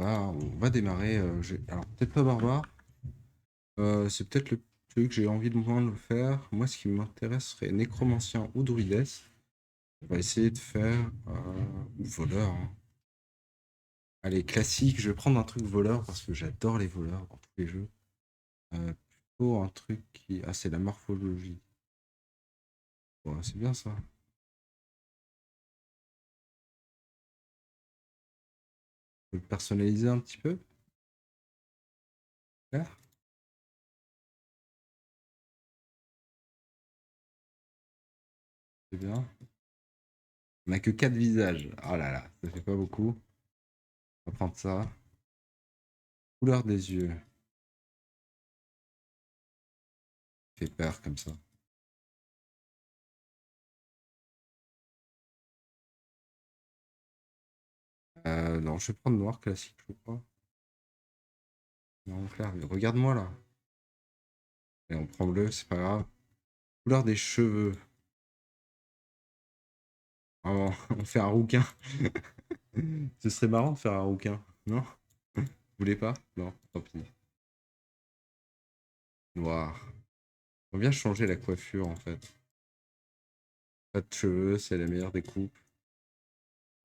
on va démarrer. Alors, peut-être pas barbare. C'est peut-être le truc que j'ai envie de moins le faire. Moi, ce qui m'intéresse serait nécromancien ou druides. On va essayer de faire ou voleur, hein. Allez, classique. Je vais prendre un truc voleur parce que j'adore les voleurs dans tous les jeux. Plutôt un truc qui. Ah, c'est la morphologie. Ouais, c'est bien ça. On peut le personnaliser un petit peu. Là, c'est bien. On n'a que 4 visages. Oh là là, ça fait pas beaucoup. On va prendre ça. Couleur des yeux. Fait peur comme ça. Non, je vais prendre noir classique, je crois. Non, clair, mais regarde-moi là. Et on prend bleu, c'est pas grave. Couleur des cheveux. Oh, on fait un rouquin. Ce serait marrant de faire un rouquin. Non? Vous voulez pas? Non, tant pis. Noir. On vient changer la coiffure en fait. Pas de cheveux, c'est la meilleure des coupes.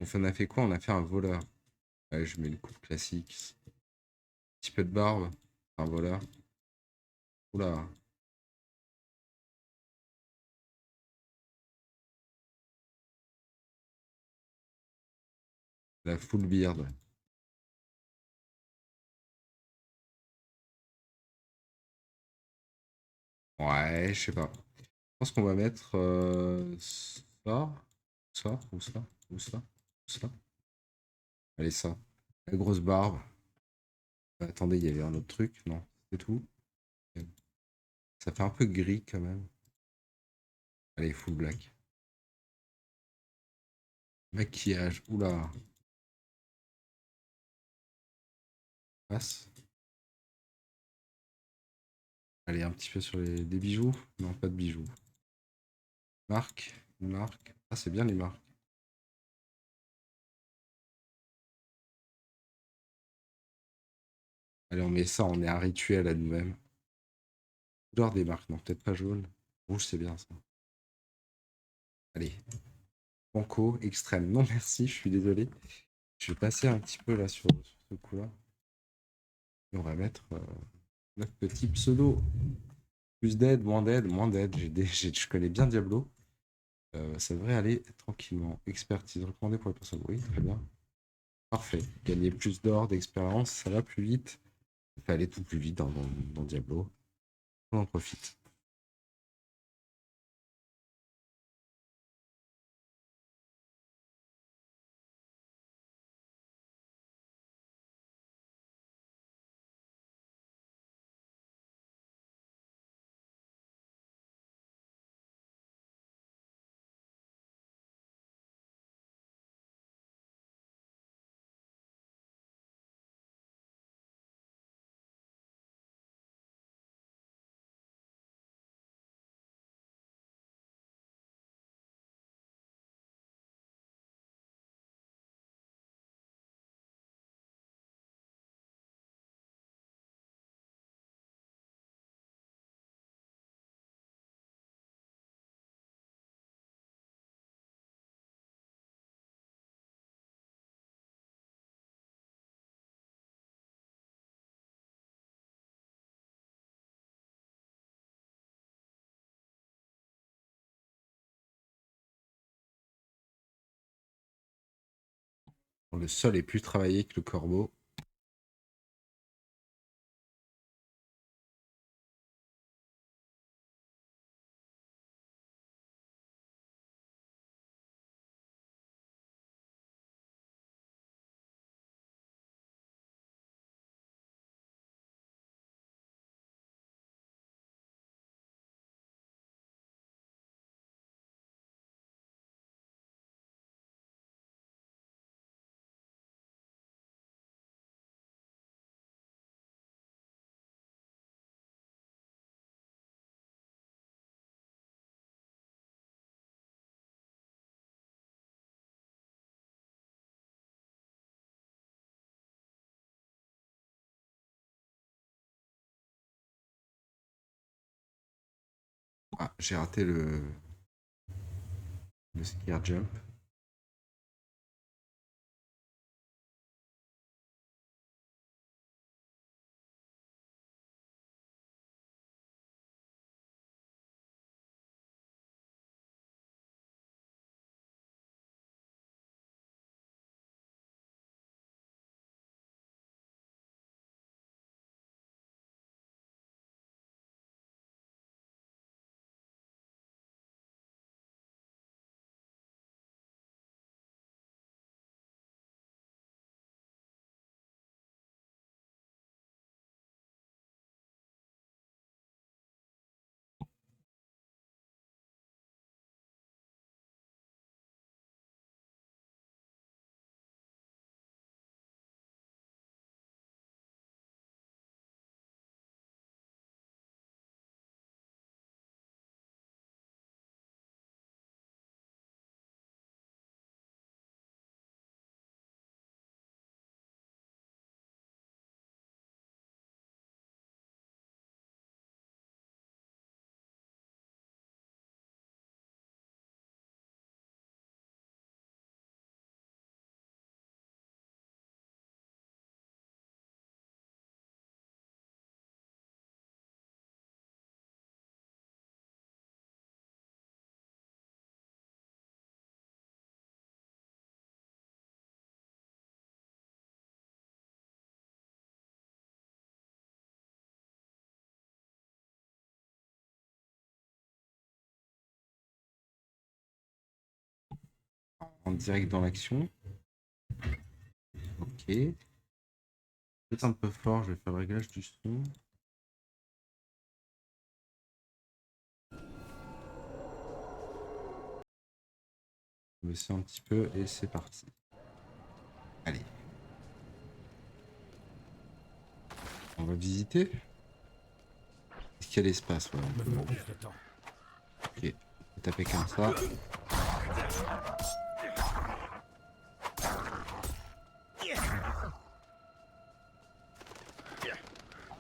On a fait quoi? On a fait un voleur. Allez, je mets une coupe classique. Un petit peu de barbe. Un voleur. Oula. La full beard. Ouais, je sais pas. Je pense qu'on va mettre ça, ou ça, ou ça, ou ça. Allez, ça. La grosse barbe. Attendez, il y avait un autre truc. Non, c'est tout. Ça fait un peu gris quand même. Allez, full black. Maquillage. Oula. Passe. Allez, un petit peu sur des bijoux. Non, pas de bijoux. Marque. Une marque. Ah, c'est bien les marques. Allez, on met ça. On est un rituel à nous-mêmes. Couleur des marques. Non, peut-être pas jaune. Rouge, c'est bien ça. Allez. Banco, extrême. Non, merci, je suis désolé. Je vais passer un petit peu là sur ce coup-là. Et on va mettre notre petit pseudo. Plus d'aide, moins d'aide, moins d'aide. Je connais bien Diablo. Ça devrait aller tranquillement. Expertise recommandée pour les personnes. Oui, très bien. Parfait. Gagner plus d'or, d'expérience, ça va plus vite. Ça fait aller tout plus vite dans Diablo. On en profite. Le sol est plus travaillé que le corbeau. Ah, j'ai raté le scare jump. En direct dans l'action. Ok. Peut-être un peu fort, je vais faire le réglage du son. Baisser un petit peu et c'est parti. Allez. On va visiter. Est-ce qu'il y a l'espace? Ouais. Ok. On peut taper comme ça.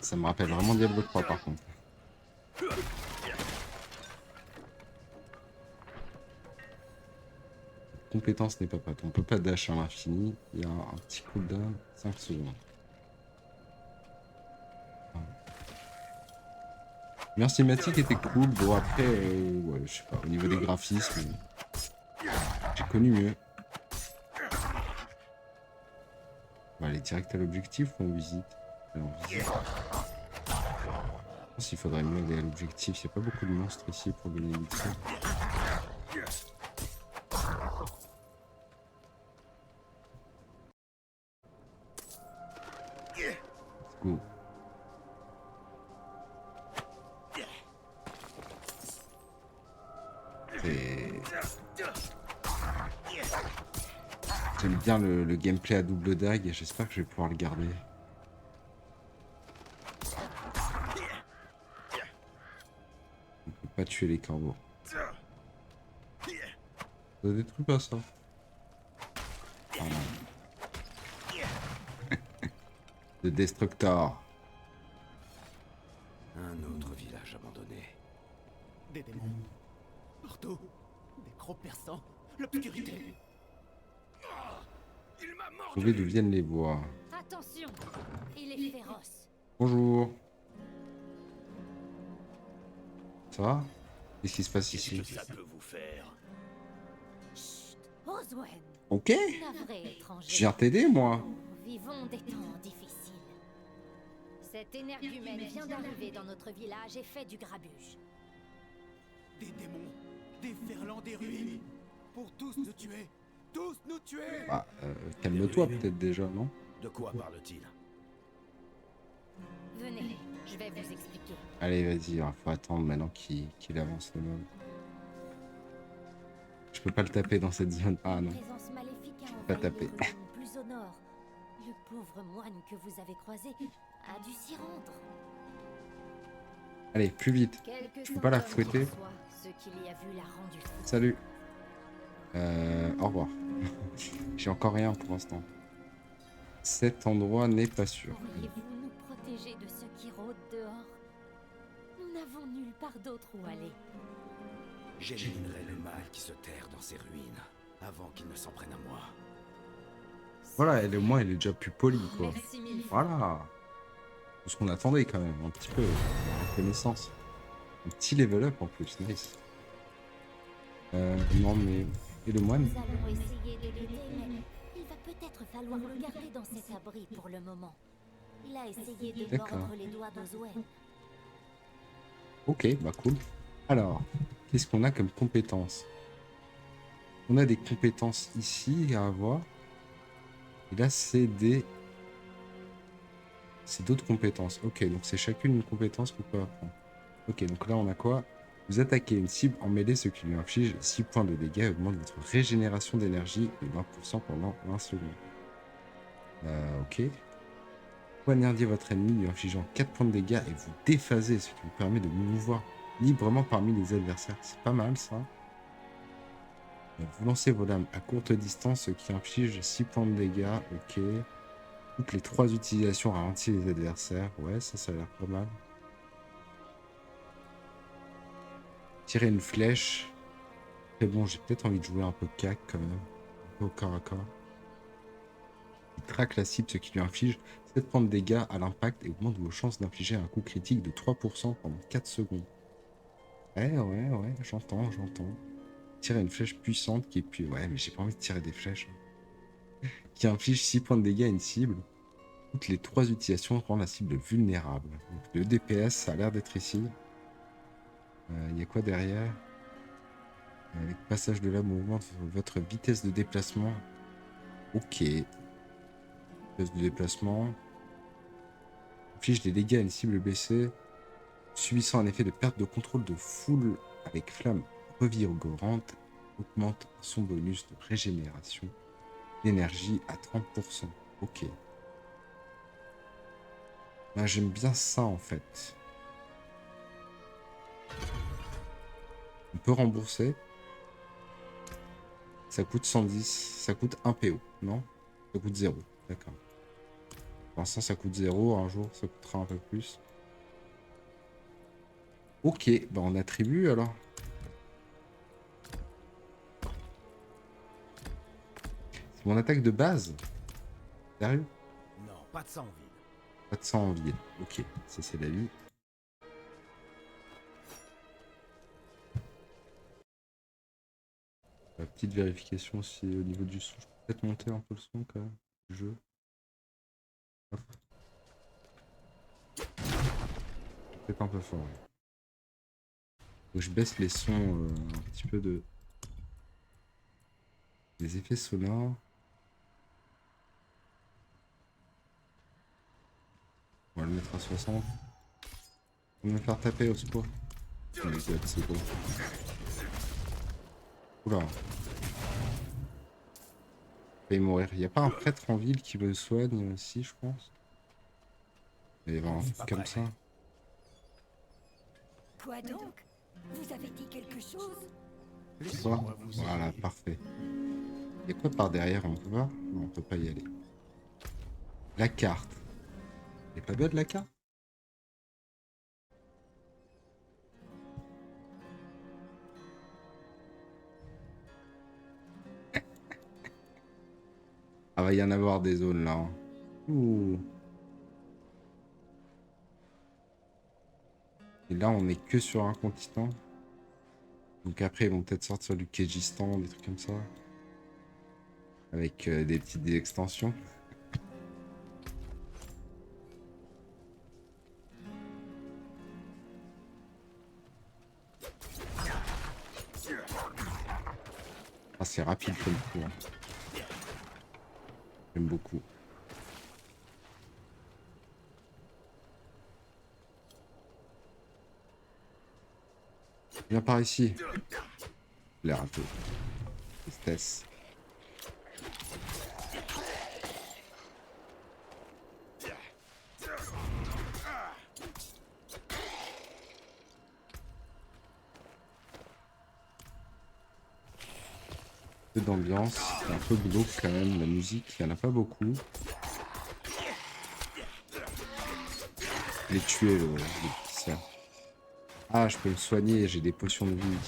Ça me rappelle vraiment Diablo 3 par contre. Compétence n'est pas patte. On peut pas dash à l'infini. Il y a un petit cooldown, 5 secondes. La cinématique était cool. Bon après, ouais, je sais pas, au niveau des graphismes, j'ai connu mieux. On va aller direct à l'objectif ou on visite? Alors, on visite. Je pense qu'il faudrait mieux aller à l'objectif. Il n'y a pas beaucoup de monstres ici pour gagner l'XP. Let's go. J'aime bien le gameplay à double dague et j'espère que je vais pouvoir le garder. On peut pas tuer les corbeaux. Ça détruit pas ça. Ah non. Le Destructor. Un autre village abandonné. Des démons. Partout. Des gros perçants. L'obscurité. Il m'a mordu. Trouver d'où viennent les voix. Attention, il est féroce. Bonjour. Ça va? Qu'est-ce qui se passe ici? Qu'est-ce que ça peut vous faire? Chut, Oswen. Ok. Navré, étranger. Je viens t'aider, moi. Nous vivons des temps difficiles. Cet énergumène vient d'arriver dans notre village et fait du grabuge. Des démons. Des ferlands des ruines. Pour tous nous tuer. Tous nous tuer. Bah, calme-toi peut-être déjà, non? De quoi parle-t-il? Venez, je vais vous expliquer. Allez, vas-y, il faut attendre maintenant qu'il avance le mob. Je peux pas le taper dans cette zone. Ah non. Une présence maléfique a Pas envahi taper. les ruines plus au nord. Le pauvre moine que vous avez croisé a dû s'y rendre. Allez, plus vite. Quelques Je peux pas la symptômes fouetter. qu'il soit, ce qu'il y a vu l'a rendu fou. Salut. Au revoir. J'ai encore rien pour l'instant. Cet endroit n'est pas sûr. Pourriez-vous nous protéger de ceux qui rôdent dehors? Nous n'avons nulle part d'autre où aller. J'éliminerai le mal qui se terre dans ces ruines, avant qu'il ne s'en prenne à moi. Voilà, au moins, elle est déjà plus polie, quoi. Merci mille fois. Voilà. Tout ce qu'on attendait, quand même, un petit peu. La reconnaissance. Un petit level up, en plus. Nice. Non, mais... Et le moine? Nous allons essayer de l'aider, mais il va peut-être falloir le garder dans cet abri pour le moment. Il a essayé de D'accord. mordre les doigts d'Oswen. Ok, bah cool. Alors, qu'est-ce qu'on a comme compétences? On a des compétences ici à avoir. Et là, c'est des... C'est d'autres compétences. Ok, donc c'est chacune une compétence qu'on peut apprendre. Ok, donc là, on a quoi? Vous attaquez une cible en mêlée, ce qui lui inflige 6 points de dégâts et augmente votre régénération d'énergie de 20% pendant 20 secondes. Ok. Poignardez votre ennemi, lui infligeant 4 points de dégâts et vous déphasez, ce qui vous permet de vous mouvoir librement parmi les adversaires. C'est pas mal, ça. Vous lancez vos lames à courte distance, ce qui inflige 6 points de dégâts. Ok. Toutes les 3 utilisations ralentissent les adversaires. Ouais, ça a l'air pas mal. Tirer une flèche. Mais bon, j'ai peut-être envie de jouer un peu cac quand même. Un peu au corps à corps. Il traque la cible, ce qui lui inflige 7 points de dégâts à l'impact et augmente vos chances d'infliger un coup critique de 3% pendant 4 secondes. Ouais, j'entends. Tirer une flèche puissante qui est puis... Ouais, mais j'ai pas envie de tirer des flèches. Qui inflige 6 points de dégâts à une cible. Toutes les 3 utilisations rendent la cible vulnérable. Donc, le DPS, ça a l'air d'être ici. Il y a quoi derrière? Avec passage de lame, augmente votre vitesse de déplacement. Ok. Vitesse de déplacement. Inflige des dégâts à une cible blessée. Subissant un effet de perte de contrôle de foule avec flamme revigorante. Augmente son bonus de régénération d'énergie à 30%. Ok. Là, j'aime bien ça en fait. On peut rembourser. Ça coûte 110. Ça coûte 1 PO, non? Ça coûte 0. D'accord. Pour l'instant, ça coûte 0. Un jour, ça coûtera un peu plus. Ok, bah on attribue alors. C'est mon attaque de base. Sérieux? Non, pas de ça en ville. Pas de sang en ville. Ok, ça c'est la vie. La petite vérification aussi au niveau du son. Je peux peut-être monter un peu le son quand même du jeu. Hop. Peut-être un peu fort. Ouais. Faut que je baisse les sons un petit peu de... Les effets sonores. On va le mettre à 60. On va me faire taper au secours. Oh my god, c'est beau. Oula. Il va mourir. Il n'y a pas un prêtre en ville qui me soigne aussi, je pense. Il va y avoir un truc comme ça. Quoi donc? Vous avez dit quelque chose? Quoi? Voilà, parfait. Il y a quoi par derrière? On peut voir? Non, on peut pas y aller. La carte. Elle est pas belle la carte? Ah, va y en avoir des zones là. Hein. Ouh. Et là, on est que sur un continent. Donc après, ils vont peut-être sortir du Kyrgyzstan, des trucs comme ça. Avec des petites extensions. Ah, c'est rapide comme coup. Hein. J'aime beaucoup. Viens par ici. L'air un peu. Tristesse. Peu d'ambiance, c'est un peu glauque quand même, la musique, il n'y en a pas beaucoup. Je l'ai tué le petit cerf. Ah, je peux me soigner, j'ai des potions de vie.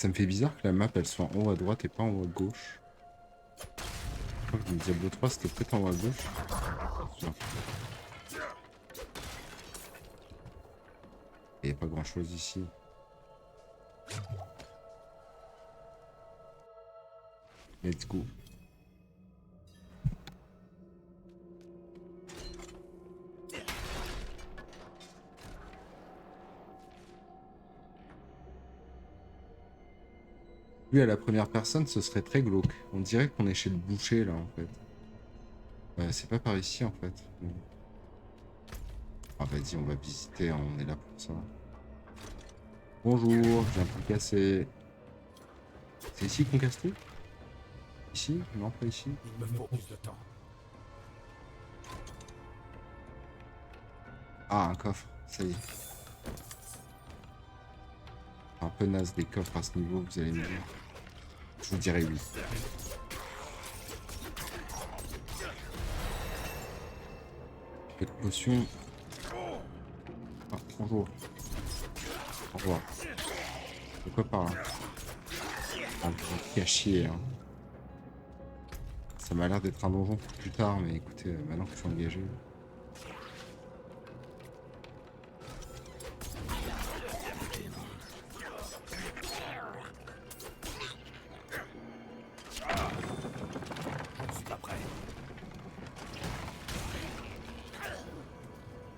Ça me fait bizarre que la map elle soit en haut à droite et pas en haut à gauche. Je crois que le Diablo 3 c'était peut-être en haut à gauche. Tiens. Il n'y a pas grand chose ici. Let's go. Lui à la première personne ce serait très glauque. On dirait qu'on est chez le boucher là en fait. C'est pas par ici en fait. Ah vas-y on va visiter, hein, on est là pour ça. Bonjour, je viens tout casser. C'est ici qu'on casse tout? Ici? Non, pas ici. Il me faut plus de temps. Ah, un coffre, ça y est. Un peu naze des coffres à ce niveau, vous allez me dire. Je vous dirais oui. Petite potion. Ah, bonjour. Au revoir. C'est quoi par là? Un truc à chier, hein. Ça m'a l'air d'être un donjon pour plus tard, mais écoutez, maintenant que je suis engagé. Je suis pas prêt.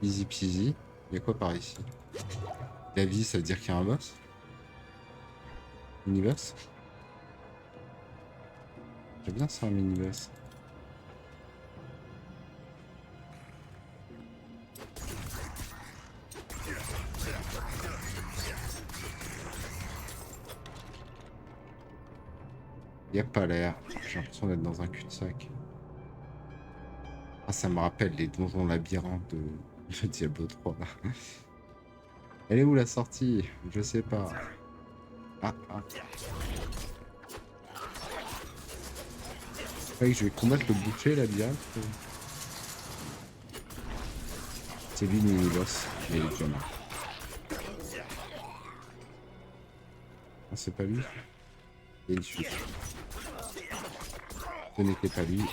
Easy peasy. Il y a quoi par ici? La vie, ça veut dire qu'il y a un boss? Mini-boss? J'aime bien ça, un mini-boss. Il n'y a pas l'air. J'ai l'impression d'être dans un cul-de-sac. Ah, ça me rappelle les donjons labyrinthes de Diablo 3. Elle est où la sortie? Je sais pas. Ah. Ouais, je vais combattre le boucher là direct. C'est lui le mini-boss. Mais il est déjà mort. Ah, c'est pas lui. Il y a une suite. Ce n'était pas lui.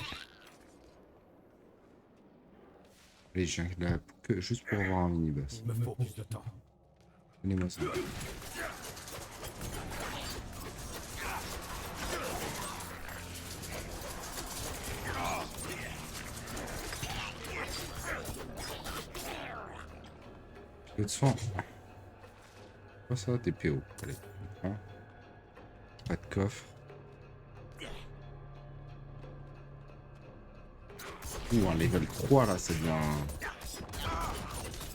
Allez, je viens là juste pour avoir un mini-boss. Il me faut plus de temps. Donnez-moi ça. Peu de soin. Quoi ça? Des PO. Allez, on prend. Pas de coffre. Ouh, un level 3 là, ça devient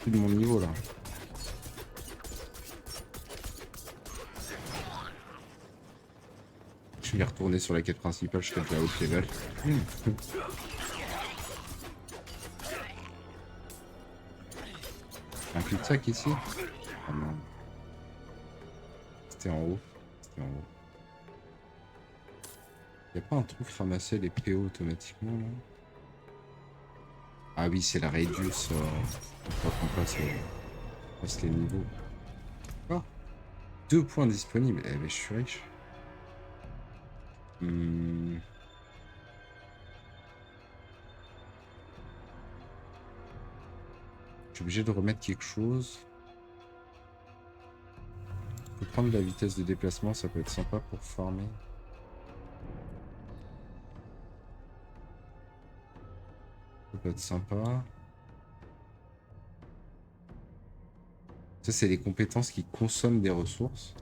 plus de mon niveau là. Je vais retourner sur la quête principale, je serai déjà haut level. Un cul-de-sac ici? Oh non. C'était en haut. C'était en haut. Y'a pas un truc ramasser les PO automatiquement là? Ah oui, c'est la Radius. Une fois qu'on passe les niveaux. Ah, 2 points disponibles. Eh ben, je suis riche. Je suis obligé de remettre quelque chose. Faut prendre la vitesse de déplacement, ça peut être sympa pour farmer. Ça peut être sympa. Ça, c'est les compétences qui consomment des ressources.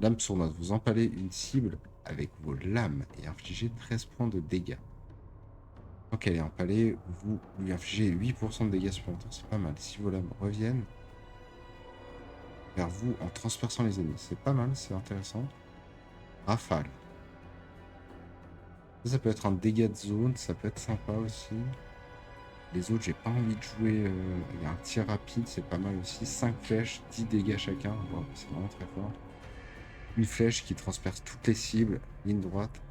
Lame sournoise. Vous empalez une cible avec vos lames et infligez 13 points de dégâts. Tant qu'elle est empalée, vous lui infligez 8% de dégâts supplémentaires. C'est pas mal. Si vos lames reviennent vers vous en transperçant les ennemis. C'est pas mal, c'est intéressant. Rafale. Ça peut être un dégât de zone, ça peut être sympa aussi. Les autres, j'ai pas envie de jouer. Il y a un tir rapide, c'est pas mal aussi. 5 flèches, 10 dégâts chacun. Wow, c'est vraiment très fort. Une flèche qui transperce toutes les cibles, ligne droite.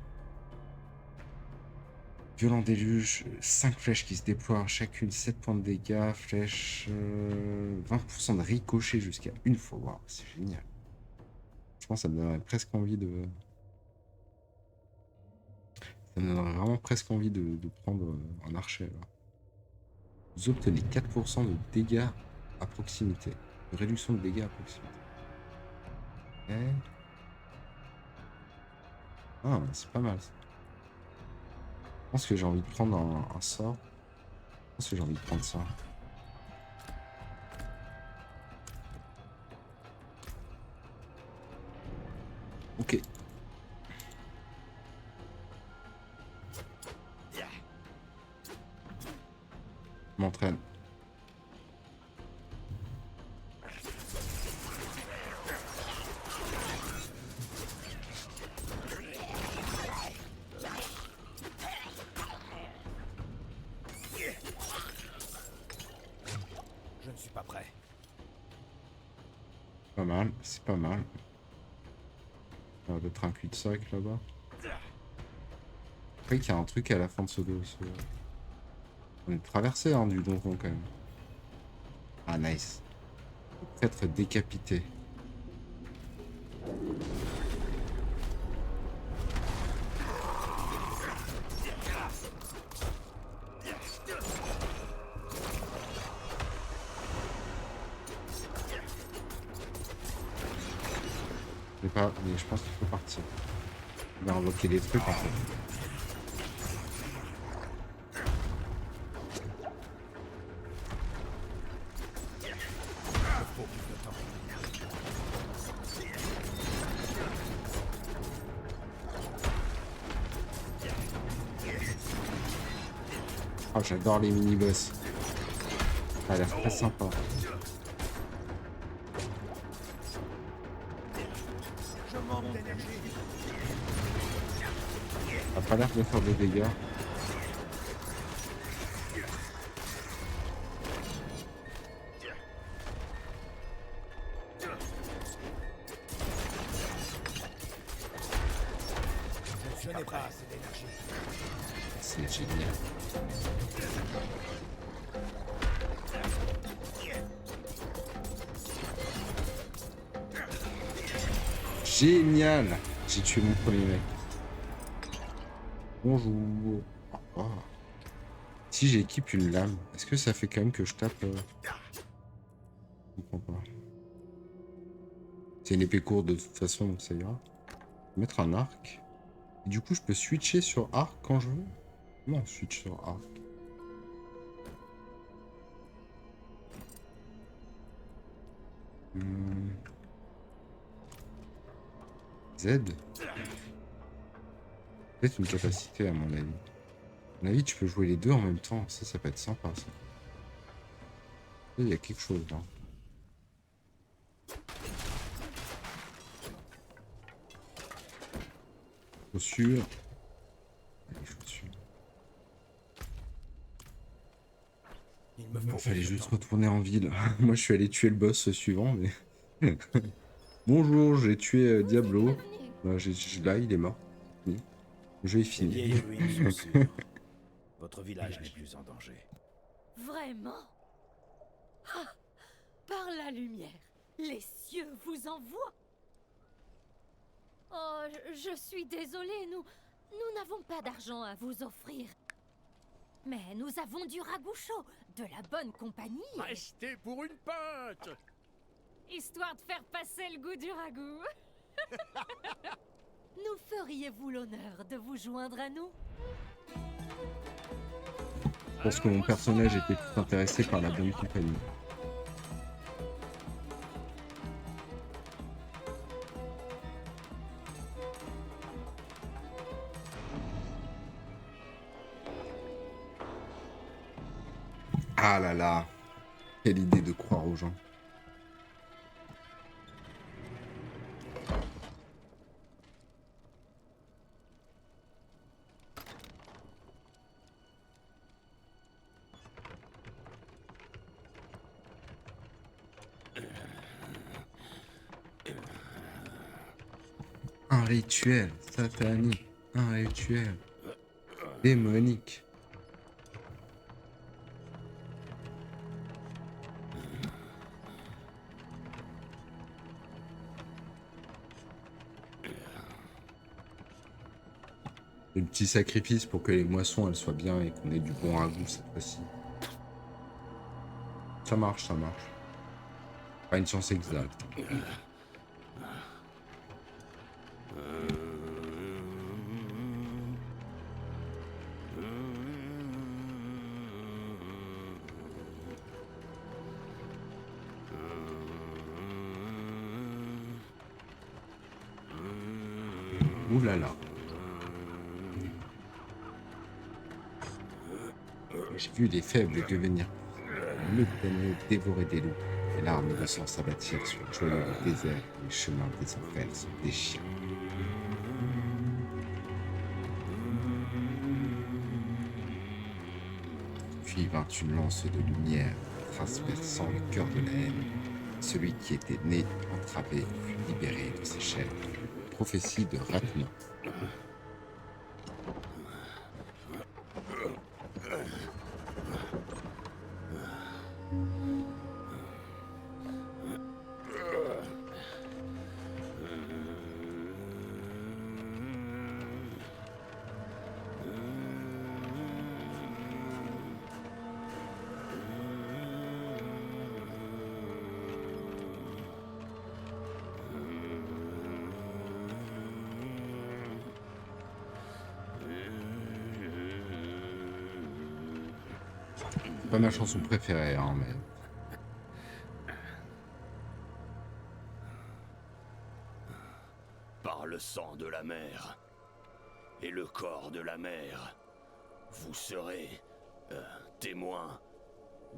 Violent déluge, 5 flèches qui se déploient, chacune 7 points de dégâts. Flèche, 20% de ricochet jusqu'à une fois. Waouh, c'est génial. Franchement, ça me donnerait presque envie de... Ça me donnerait vraiment presque envie de prendre un archer, là. Vous obtenez 4% de dégâts à proximité. De réduction de dégâts à proximité. Ok. Ah, c'est pas mal, ça. Je pense que j'ai envie de prendre un sort. Je pense que j'ai envie de prendre ça. Ok. Je m'entraîne. Je ne suis pas prêt. Pas mal, c'est pas mal. Ça va être un cul-de-sac là-bas. Après qu'il y a un truc à la fin de ce dos. On est traversé hein, du donjon quand même. Ah nice. Peut-être décapité. Pas, mais je pense qu'il faut partir. On va invoquer des trucs en fait. Oh, j'adore les mini-boss. Ça a l'air très sympa. Je manque d'énergie. Ça a pas l'air de faire des dégâts. Je n'ai pas assez d'énergie. C'est génial. Génial! J'ai tué mon premier mec. Bonjour. Oh. Si j'équipe une lame, est-ce que ça fait quand même que je tape Je comprends pas. C'est une épée courte de toute façon, donc ça ira. Je vais mettre un arc. Et du coup, je peux switcher sur arc quand je veux. Comment on switch sur arc? Z? Peut-être une capacité à mon avis. À mon avis, tu peux jouer les deux en même temps. Ça peut être sympa ça. Il y a quelque chose là. Chaussures. Les chaussures. Il me Il faut fallait plus de juste temps. retourner en ville. Moi, je suis allé tuer le boss suivant, mais... Bonjour, j'ai tué Diablo. Là, il est mort. Fini. Le jeu est Les fini. vieilles ruines sont sûres. Votre village n'est plus en danger. Vraiment? Ah, par la lumière, les cieux vous envoient. Oh, je suis désolée, nous n'avons pas d'argent à vous offrir. Mais nous avons du ragoût de la bonne compagnie. Restez pour une pinte. Histoire de faire passer le goût du ragoût. Nous feriez-vous l'honneur de vous joindre à nous? Je pense que mon personnage était tout intéressé par la bonne compagnie. Ah là là, quelle idée de croire aux gens. Un rituel satanique, un rituel démonique. Un petit sacrifice pour que les moissons elles soient bien et qu'on ait du bon ragoût cette fois-ci. Ça marche, ça marche. Pas une science exacte. Ouh là là. J'ai vu les faibles devenir le ténèbres dévorer des loups, et l'arme de sang s'abattir sur le joyeux désert, et les chemins des enfers se déchirent. Puis vint une lance de lumière, transperçant le cœur de la haine. Celui qui était né entravé fut libéré de ses chaînes. Prophétie de Ratna. C'est pas ma chanson préférée, hein, mais... Par le sang de la mer et le corps de la mer, vous serez témoin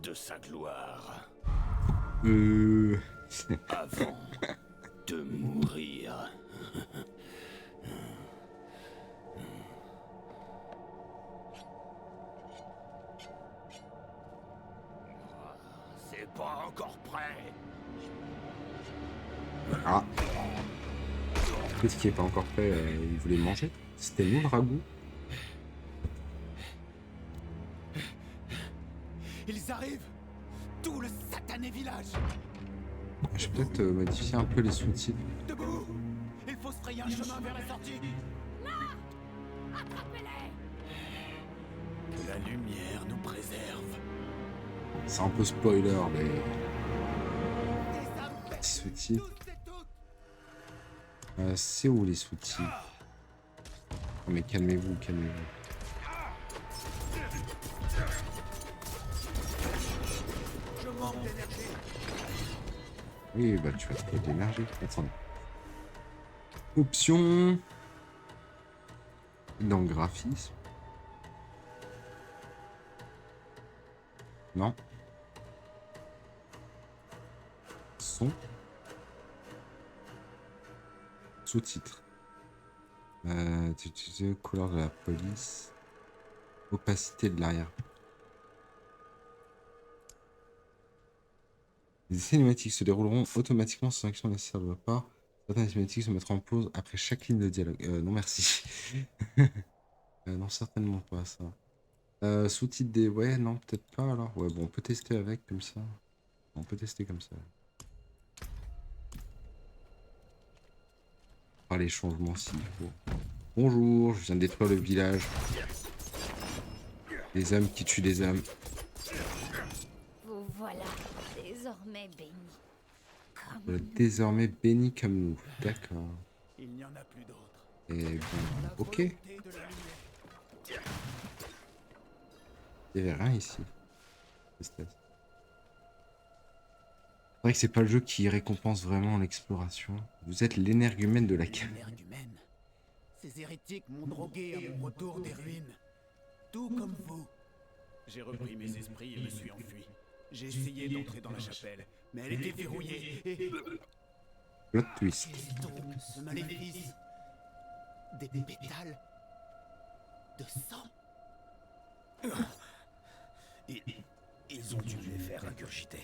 de sa gloire avant de mourir. C'est pas encore prêt. Ah. Qu'est-ce qui est pas encore fait? Il voulait manger? C'était nous le ragoût? Ils arrivent! Tout le satané village! Je vais peut-être modifier un peu les sous-titres. Debout! Il faut se frayer un chemin vers la sortie! Attrapez-les! Que la lumière nous préserve! C'est un peu spoiler, les Des âmes petits sous-titres. toutes et toutes! C'est où les sous-titres? Oh, mais calmez-vous, calmez-vous. Je manque d'énergie! Oui, bah tu vas trouver de l'énergie. Attendez. Options. Dans le graphisme. Non. Son. Sous-titres. Utiliser couleur de la police. Opacité de l'arrière. Les cinématiques se dérouleront automatiquement sans action nécessaire de votre part. Certaines cinématiques se mettront en pause après chaque ligne de dialogue. Non merci. Non, certainement pas ça. Sous-titres des... Ouais, non, peut-être pas alors. Ouais, bon, on peut tester avec comme ça. On peut tester comme ça. Pas les changements s'il faut. Bonjour, je viens de détruire le village. Des hommes qui tuent des hommes. Vous voilà désormais bénis. Comme Désormais bénis comme nous. D'accord. Il n'y en a plus d'autres. Et bon, La ok. volonté de la lumière. Il n'y avait rien ici. C'est vrai que c'est pas le jeu qui récompense vraiment l'exploration. Vous êtes l'énergumène de la cave. L'énergumène. Ces hérétiques m'ont drogué à mon retour des ruines. Tout comme vous. J'ai repris mes esprits et me suis enfui. J'ai essayé d'entrer dans la chapelle, mais elle était verrouillée et... Plot twist. Qu'est-ce donc ce maléfice? Des pétales de sang? Ils ont dû les faire ingurgiter.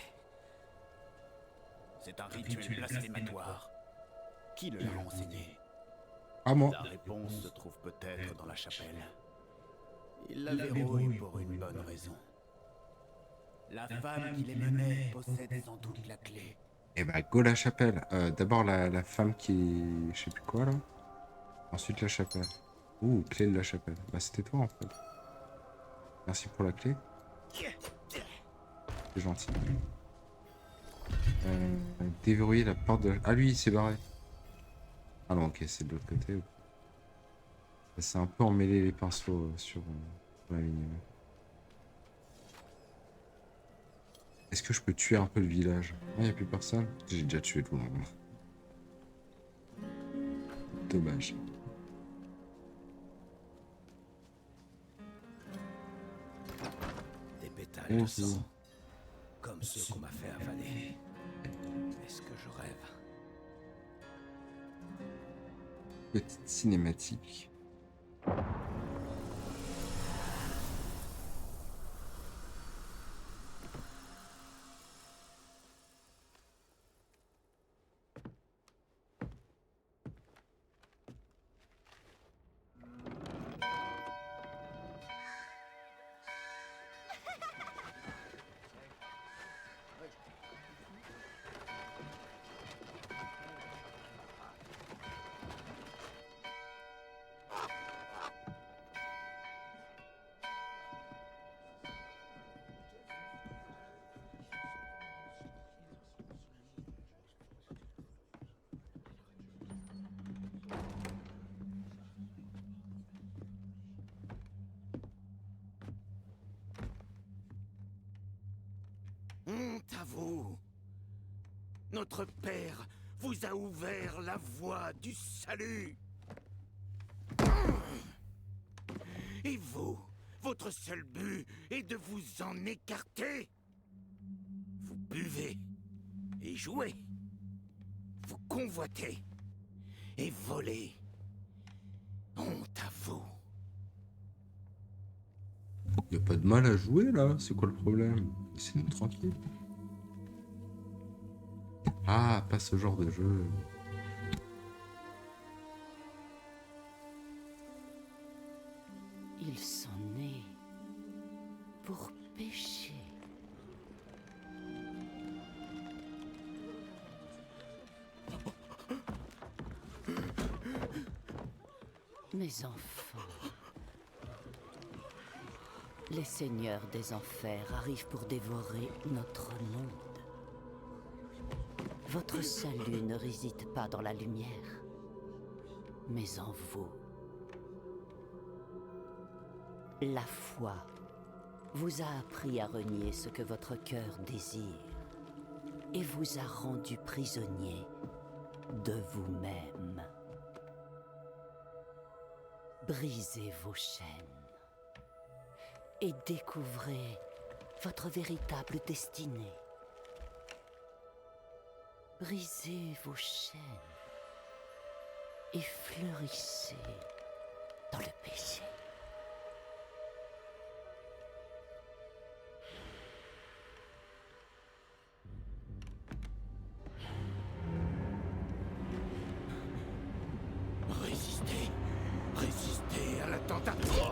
C'est un rituel blasphématoire. Qui le leur a enseigné? Ah moi. La réponse se trouve peut-être dans la chapelle. Il la verrouille pour une bonne raison. La femme qui les menait possède sans doute la clé. Et bah go la chapelle. D'abord la femme qui est... Je sais plus quoi là. Ensuite la chapelle. Ouh, clé de la chapelle. Bah, c'était toi en fait. Merci pour la clé. C'est gentil. Déverrouiller la porte de... Ah, lui, il s'est barré. Ah non, ok, c'est de l'autre côté. Ça s'est un peu emmêlé les pinceaux sur la ligne. Est-ce que je peux tuer un peu le village? Il n'y a plus personne. J'ai déjà tué tout le monde. Dommage. Des pétales de sang, comme ceux qu'on m'a fait avaler. Est-ce que je rêve? Petite cinématique. Honte à vous! Notre Père vous a ouvert la voie du salut! Et vous, votre seul but est de vous en écarter? Vous buvez et jouez. Vous convoitez et volez. Honte à vous! Y a pas de mal à jouer là, c'est quoi le problème? Laissez-nous tranquille. Ah, pas ce genre de jeu. Ils sont nés pour pécher. Mes enfants, les seigneurs des enfers arrivent pour dévorer notre monde. Votre salut ne réside pas dans la lumière, mais en vous. La foi vous a appris à renier ce que votre cœur désire et vous a rendu prisonnier de vous-même. Brisez vos chaînes et découvrez votre véritable destinée. Brisez vos chaînes et fleurissez dans le péché. Résistez à la tentation.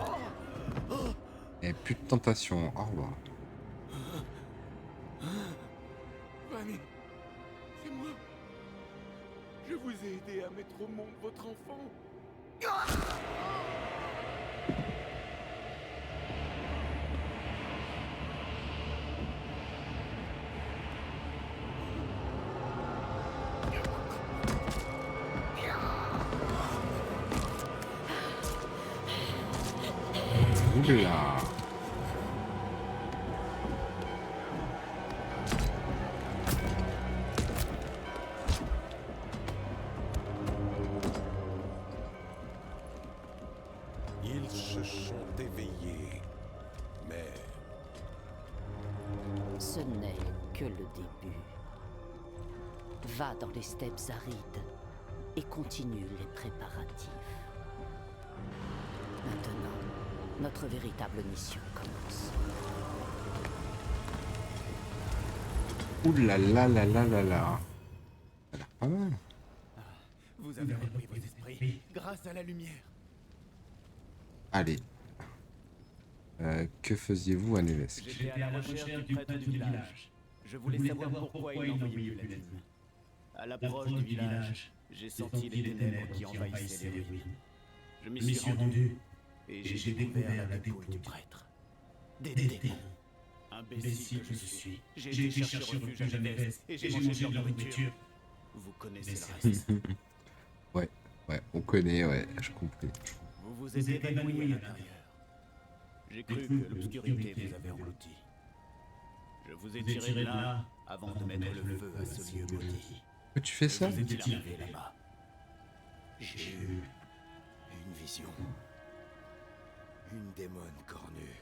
Et plus de tentation, au revoir. Mamie, c'est moi. Je vous ai aidé à mettre au monde votre enfant. Oula. Ils se sont éveillés, mais Ce n'est que le début. Va dans les steppes arides et continue les préparatifs. Maintenant, notre véritable mission commence. Oula là là là là là. Ça a l'air pas mal. Vous avez repris vos esprits grâce à la lumière. Allez. Que faisiez-vous à Nevesque? J'étais à la recherche du prêtre du village. Je voulais savoir pourquoi il n'envoyait plus la lune. À l'approche du village, j'ai senti les ténèbres qui envahissaient les ruines. Je m'y suis rendu et j'ai découvert la dépouille du prêtre. Des démons. Imbécile que je suis. J'ai été chercher refuge à Genève et j'ai mangé de leur nourriture. Vous connaissez le reste. Ouais, on connaît, ouais, je comprends. Vous vous êtes évanoui à l'intérieur. J'ai cru que l'obscurité vous avait englouti. Je vous ai tiré de là avant de mettre le feu à ce lieu maudit. Pourquoi tu fais ça? Vous êtes arrivé là-bas. J'ai eu une vision. Une démone cornue.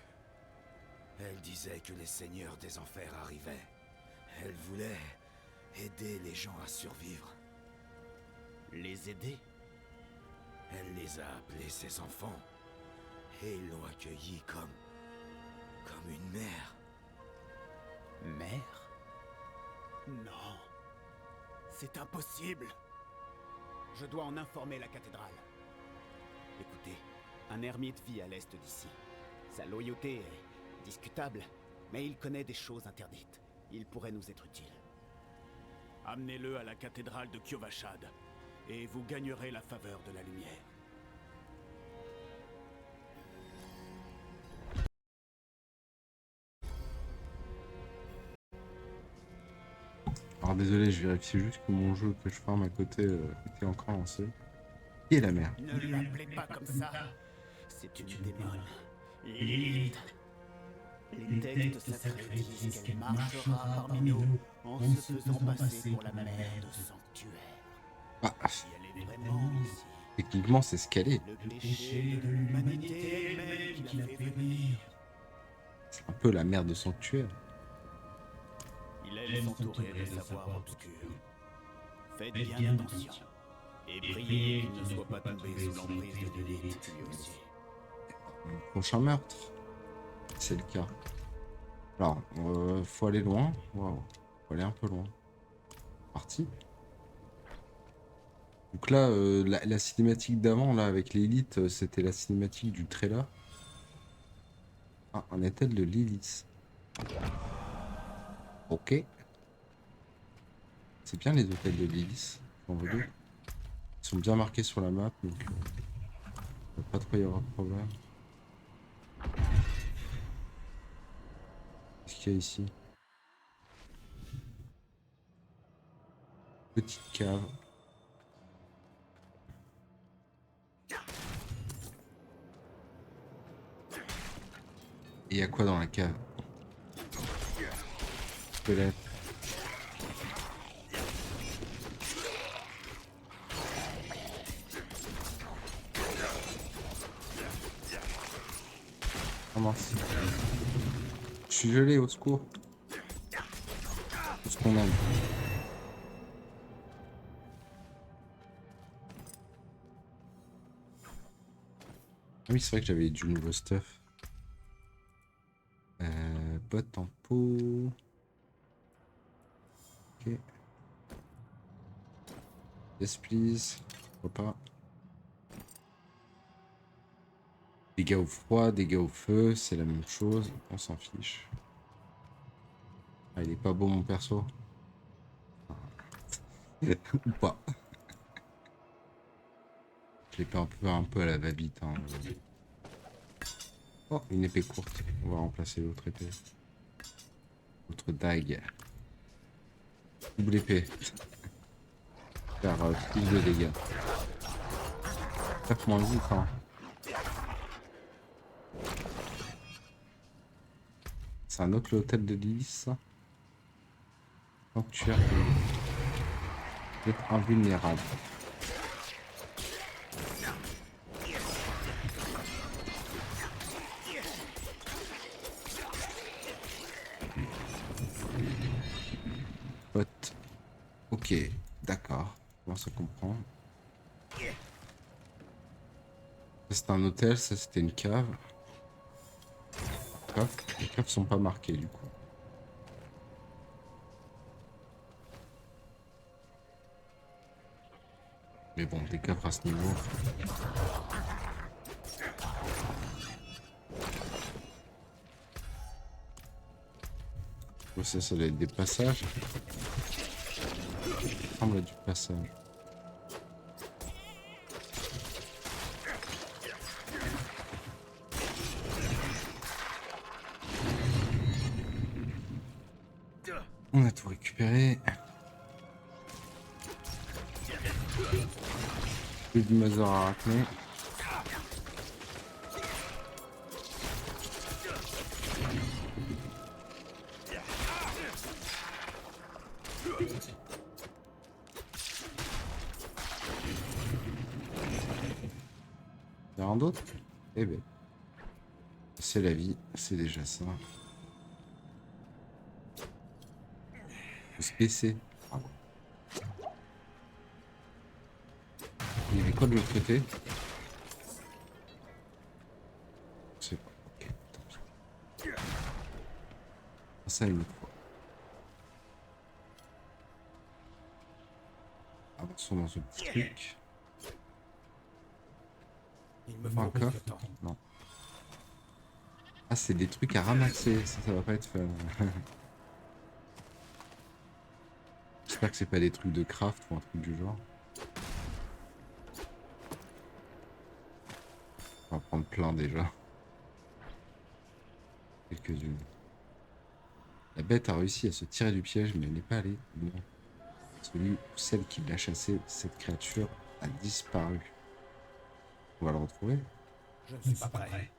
Elle disait que les seigneurs des enfers arrivaient. Elle voulait aider les gens à survivre. Les aider? Elle les a appelés ses enfants. Et ils l'ont accueillie comme une mère. Mère? Non. C'est impossible. Je dois en informer la cathédrale. Écoutez, un ermite vit à l'est d'ici. Sa loyauté est discutable, mais il connaît des choses interdites. Il pourrait nous être utile. Amenez-le à la cathédrale de Kyovashad, et vous gagnerez la faveur de la lumière. Alors désolé, je vérifie juste que mon jeu que je farm à côté était encore lancé. Qui est la mère? Ne l'appelez pas comme ça. C'est une démone. Lilith. Les textes sacrés disent qu'elle marchera parmi nous en se faisant passer pour la mère de sanctuaire. Ah, Si elle est vraiment ici, techniquement c'est ce qu'elle est. le péché de l'humanité elle-même qui l'a fait venir. C'est un peu la mère de sanctuaire. Il aime s'entourer des savoirs obscurs. Faites bien attention. Et priez qu'il ne soit pas tombé sous l'emprise de Lilith lui aussi. Prochain meurtre. C'est le cas. Alors, faut aller loin. Waouh. Faut aller un peu loin. Parti. Donc là, la cinématique d'avant, là, avec l'élite, c'était la cinématique du trailer. Ah, un hôtel de Lilith. Ok. C'est bien les hôtels de Lilith. J'en veux deux. Ils sont bien marqués sur la map, donc il ne va pas trop y avoir de problème. Qu'est-ce qu'il y a ici? Petite cave. Et il y a quoi dans la cave? Squelette. Oh mince. Je suis gelé, au secours. Tout ce qu'on aime. Ah oui, c'est vrai que j'avais du nouveau stuff. Bottes en peau. Ok. Yes, please. Pourquoi pas. Dégâts au froid, dégâts au feu, c'est la même chose. On s'en fiche. Ah, il est pas beau mon perso. Ou pas. Je l'ai fait un peu à la va-vite. Hein. Oh, une épée courte. On va remplacer l'autre épée. L'autre dague. Double épée. Faire plus de dégâts. Tape moins vite, hein. C'est un autre hôtel de Lilith, ça. Sanctuaire de Lilith. Vous êtes invulnérable. Pote. Ok, d'accord. On se comprend. Ça c'était un hôtel, ça c'était une cave. Les caves sont pas marquées du coup. Mais bon, des caves à ce niveau. Bon, ça doit être des passages. Ça ressemble à du passage. On a tout récupéré. Plus de Mother à racler. Y'a rien d'autre? Eh ben. C'est la vie, c'est déjà ça. Faut se baisser. Ah bon. Il y avait quoi de l'autre côté? Je sais pas. Ok, tant pis. Ça une autre fois. Avançons dans ce petit truc. Il me Pas un faut plus de coffre? temps. Non. Ah, c'est des trucs à ramasser. Ça va pas être fun. J'espère que c'est pas des trucs de craft ou un truc du genre. On va prendre plein déjà. Quelques-unes. La bête a réussi à se tirer du piège, mais elle n'est pas allée loin. Celui ou celle qui l'a chassé, cette créature a disparu. On va le retrouver. Je ne suis pas prêt.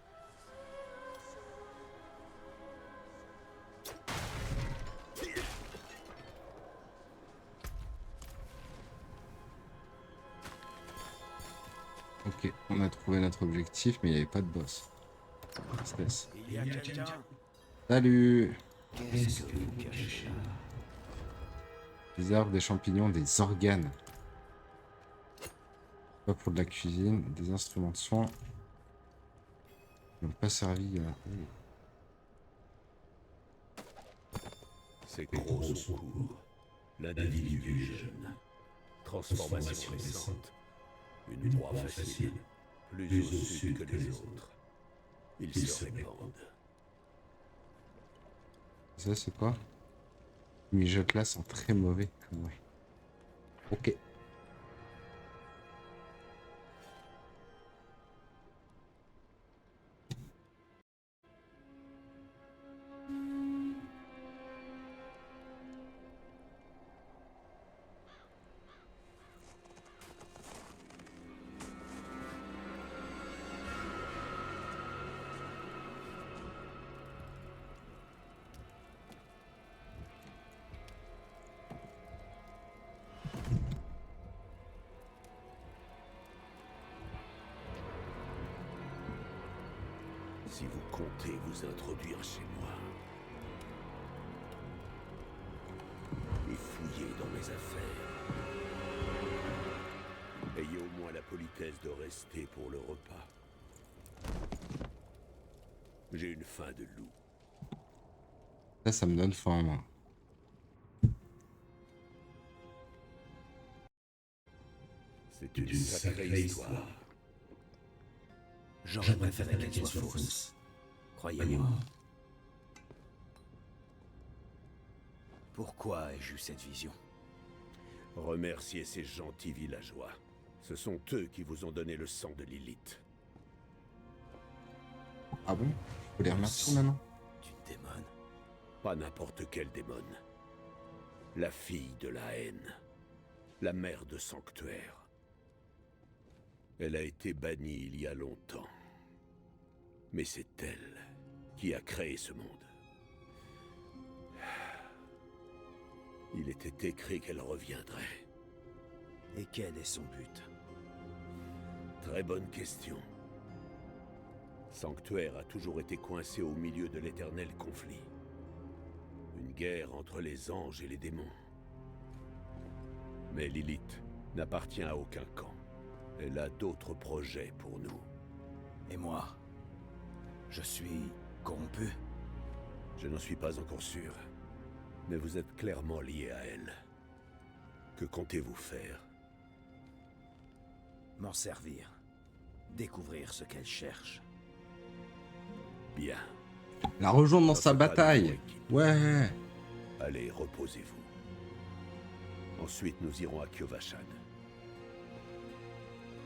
Ok, on a trouvé notre objectif, mais il n'y avait pas de boss. Espèce. Il y a quelqu'un. Salut! Qu'est-ce que vous cachez là? Des herbes, des champignons, des organes. Pas pour de la cuisine, des instruments de soins. Ils n'ont pas servi à... C'est gros au cours. L'individu jeune. Transformation récente. Une proie facile. Plus au sud que les autres. Ils se répandent. Ça, c'est quoi? Les mijotes là sont très mauvais. Ouais. Ok. Si vous comptez vous introduire chez moi et fouiller dans mes affaires, ayez au moins la politesse de rester pour le repas. J'ai une faim de loup. Ça me donne faim, moi. C'est une sacrée histoire. J'aurais préféré qu'elle soit fausse. Croyez-moi. Pourquoi ai-je eu cette vision? Remerciez ces gentils villageois. Ce sont eux qui vous ont donné le sang de Lilith. Ah bon? Faut les remercier maintenant? Tu démon. Pas n'importe quel démon. La fille de la haine. La mère de Sanctuaire. Elle a été bannie il y a longtemps. Mais c'est elle qui a créé ce monde. Il était écrit qu'elle reviendrait. Et quel est son but? Très bonne question. Sanctuaire a toujours été coincé au milieu de l'éternel conflit. Une guerre entre les anges et les démons. Mais Lilith n'appartient à aucun camp. Elle a d'autres projets pour nous. Et moi? Je suis corrompu? Je n'en suis pas encore sûr. Mais vous êtes clairement lié à elle. Que comptez-vous faire? M'en servir. Découvrir ce qu'elle cherche. Bien. La rejoindre dans Ça, sa c'est pas bataille. notre équipe. Ouais. Allez, reposez-vous. Ensuite, nous irons à Kyovashan.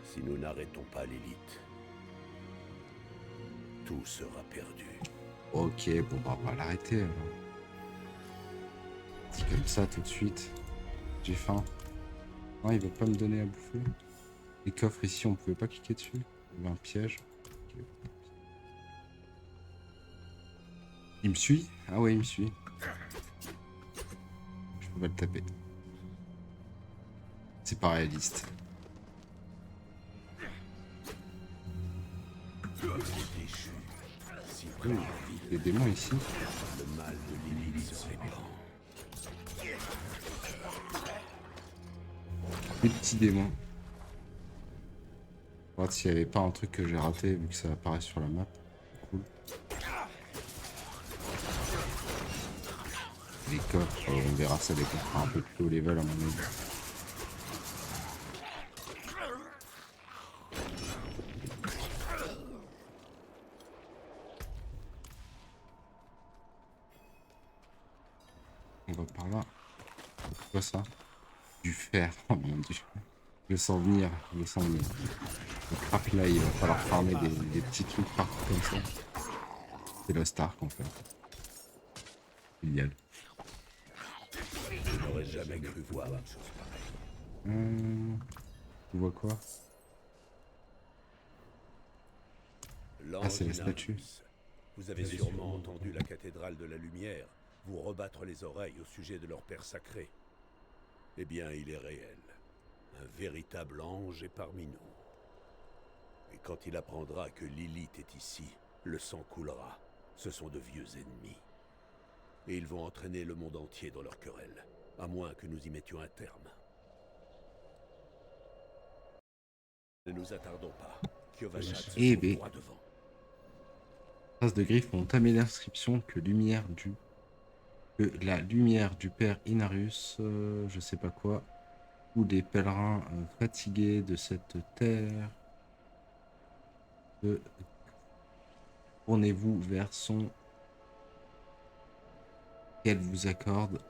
Si nous n'arrêtons pas Lilith, tout sera perdu. Ok, bon, bah, on va l'arrêter. Alors. Dit comme ça tout de suite. J'ai faim. Non, il veut pas me donner à bouffer. Les coffres ici, on pouvait pas cliquer dessus. Il y avait un piège. Ok. Il me suit? Ah ouais, il me suit. Je peux pas le taper. C'est pas réaliste. Déchu. Si Oh, les démons ici. le mal de Lilith se répand. Les petits démons. Voir s'il n'y avait pas un truc que j'ai raté vu que ça apparaît sur la map. Cool. Les coffres, on verra ça des coffres un peu plus haut level à mon avis. On va par là. C'est quoi ça? Du fer. Oh mon dieu. Je le sens venir. Je le sens venir. Le crap là, il va falloir farmer des petits trucs partout comme ça. C'est Lost Ark en fait. Génial. Je n'aurais jamais cru voir une chose pareille. Tu vois quoi? Ah, c'est la statue. Vous avez sûrement entendu la cathédrale de la lumière vous rebattre les oreilles au sujet de leur père sacré. Eh bien, il est réel. Un véritable ange est parmi nous. Et quand il apprendra que Lilith est ici, le sang coulera. Ce sont de vieux ennemis. Et ils vont entraîner le monde entier dans leur querelle, à moins que nous y mettions un terme. Ne nous attardons pas. Kyovashad se Eh trouve ben. droit devant. Traces de griffes ont entamé l'inscription que la lumière du père Inarius, je sais pas quoi, ou des pèlerins fatigués de cette terre. Tournez-vous vers son qu'elle vous accorde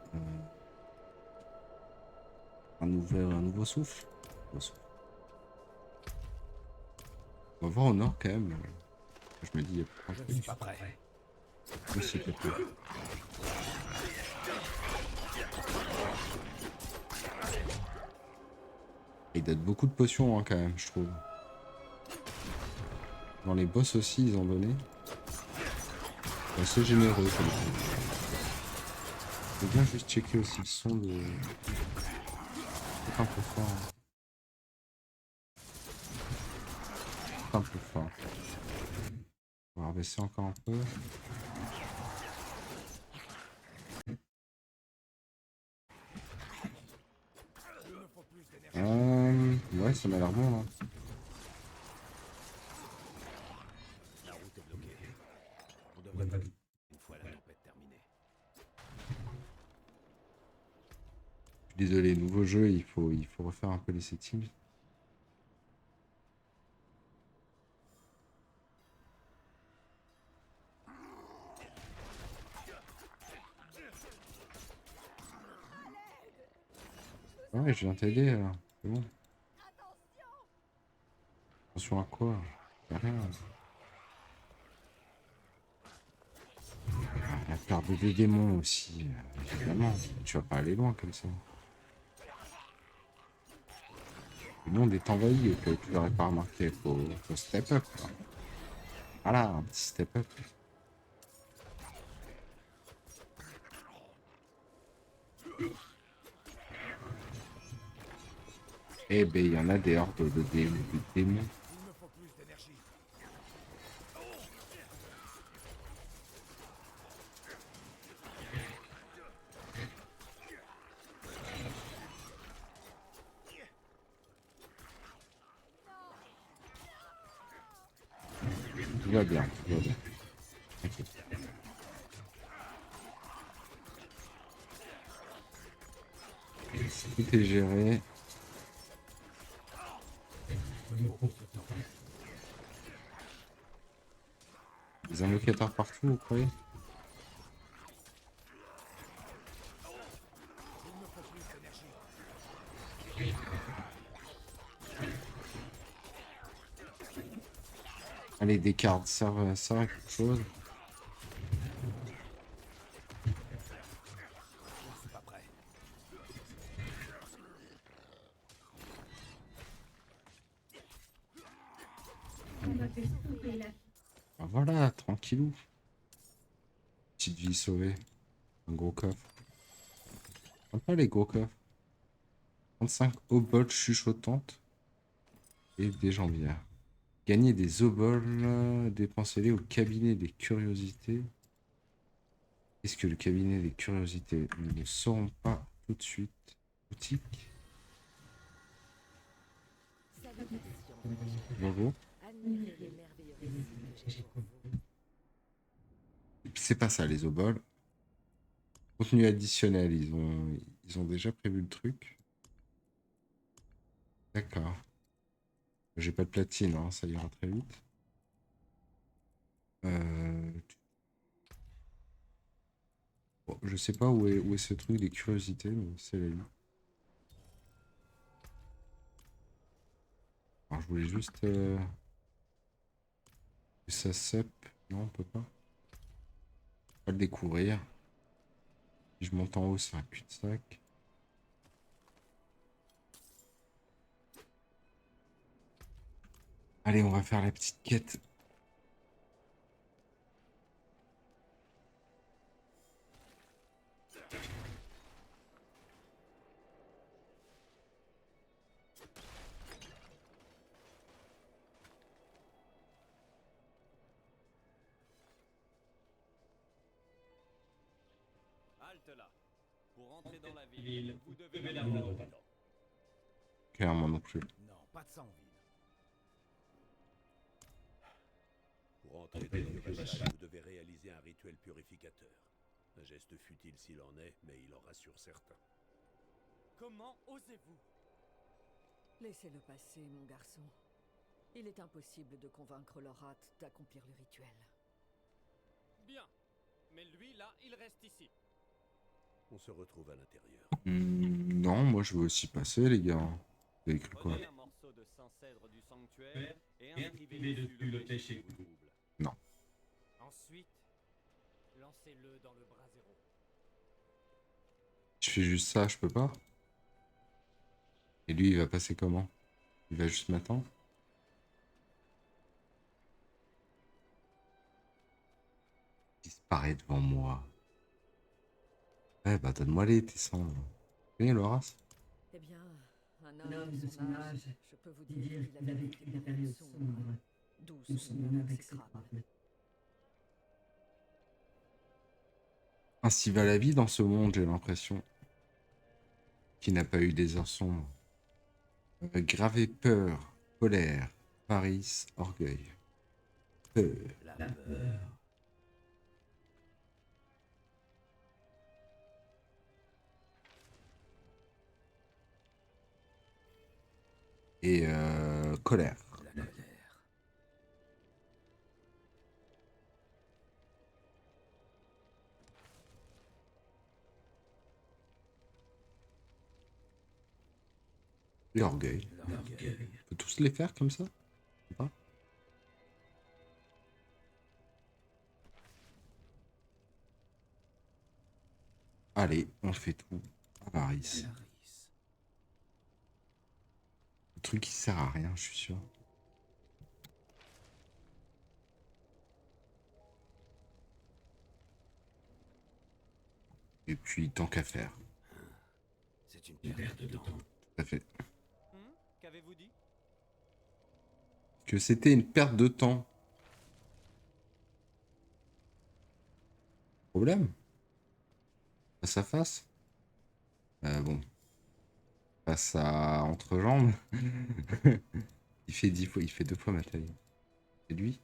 un nouveau souffle. On va voir au nord quand même. Je me dis, il y a pas Je ne suis pas prêt. Oui, s'il te plaît. Il donne beaucoup de potions hein, quand même, je trouve. Dans les boss aussi, ils en donnaient. C'est assez généreux comme ça. Je vais bien juste checker aussi le son de... C'est un peu fort. Hein. C'est un peu fort. On va rebaisser encore un peu. Ouais, ça m'a l'air bon là. La route est bloquée. On devrait pas une fois la tempête terminée. Je suis désolé, nouveau jeu, il faut refaire un peu les settings. Ouais, je viens t'aider là. C'est bon. Attention à quoi? Y'a rien. Ah, la peur des démons aussi. Évidemment, tu vas pas aller loin comme ça. Le monde est envahi, que tu l'aurais pas remarqué. Faut step up. Quoi. Voilà, un petit step up. Eh ben, il y en a des hordes de démons. Il me faut plus d'énergie. Tout va bien, tout va bien. Ok. Tout est géré. Des invocateurs partout, vous croyez? Allez, des cartes servent à quelque chose. Je ne suis pas prêt. voilà, tranquillou. Petite vie sauvée. Un gros coffre. J'aime pas les gros coffres. 35 oboles chuchotantes et des jambières. Gagner des oboles, dépensez-les au cabinet des curiosités. Est-ce que le cabinet des curiosités, nous ne saurons pas tout de suite. Boutique. Bravo. C'est pas ça les oboles. Contenu additionnel, ils ont déjà prévu le truc. D'accord. J'ai pas de platine, hein, ça ira très vite. Bon, je sais pas où est ce truc des curiosités, mais c'est la vie. Alors je voulais juste... que ça sup. Non, on peut pas. Pas le découvrir. Si je monte en haut, c'est un cul-de-sac. Allez, on va faire la petite quête. Halte là. Pour entrer dans la ville, vous devez d'abord... Clairement non plus. Non, pas de ça en ville. Pour entrer dans le village, vous devez réaliser un rituel purificateur. Un geste futile s'il en est, mais il en rassure certains. Comment osez-vous? Laissez-le passer, mon garçon. Il est impossible de convaincre Lorath d'accomplir le rituel. Bien. Mais lui, là, il reste ici. On se retrouve à l'intérieur. Non, moi je veux aussi passer, les gars. Vous avez cru quoi? Prenez un morceau de Saint-Cèdre du sanctuaire et inscrivez dessus le péché qui vous trouble. Non. Ensuite, lancez-le dans le brasero. Je fais juste ça, je peux pas. Et lui, il va passer comment? Il va juste m'attendre? Disparaît devant moi. Ouais, bah donne-moi les tes cendres. Tu connais Loras? Eh bien, un homme de son âge, je peux vous dire qu'il a vécu des périodes sombres, d'où son nom exécrable. Ainsi va la vie dans ce monde, j'ai l'impression. Qui n'a pas eu des heures sombres. Gravé peur, colère, avarice, orgueil. Peur. La peur. Et colère. La colère. Et orgueil. L'orgueil. On peut tous les faire comme ça? Ou pas? Allez, on fait tout. Avarice. L'avarice. Le truc qui sert à rien, je suis sûr. Et puis, tant qu'à faire. C'est une perte de temps. Tout à fait. Qu'avez-vous dit? Que c'était une perte de temps. Problème? Face à face? Bon. Face à entrejambe. Il fait 10 fois, il fait 2 fois ma taille. Et lui,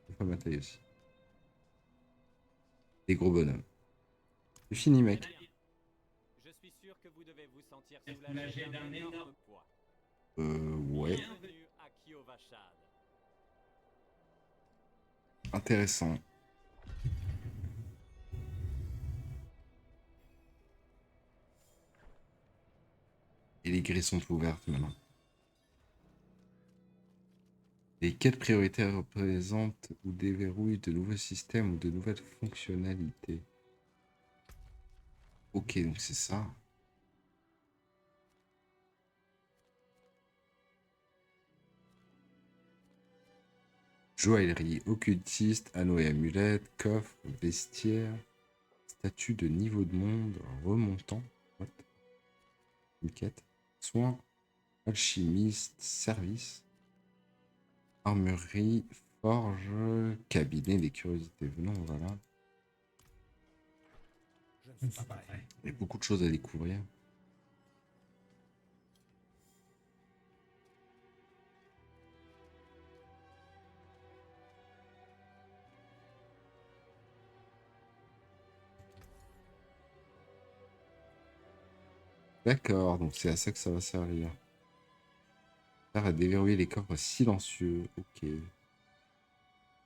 2 fois ma taille aussi. Des gros bonhommes. C'est fini, mec. Je suis sûr que vous devez vous sentir soulagé d'un énorme poids. Ouais. Bienvenue à Kyovashad. Intéressant. Et les grilles sont ouvertes maintenant. Les quêtes prioritaires représentent ou déverrouillent de nouveaux systèmes ou de nouvelles fonctionnalités. Ok, donc c'est ça. Joaillerie, occultiste, anneaux et amulettes, coffre, vestiaire, statue de niveau de monde remontant. What? Une quête. Soins, alchimiste, service, armurerie, forge, cabinet des curiosités. Venons, voilà. Je ne suis pas prêt. Il y a beaucoup de choses à découvrir. D'accord, donc c'est à ça que ça va servir. Ça va déverrouiller les coffres silencieux. Ok.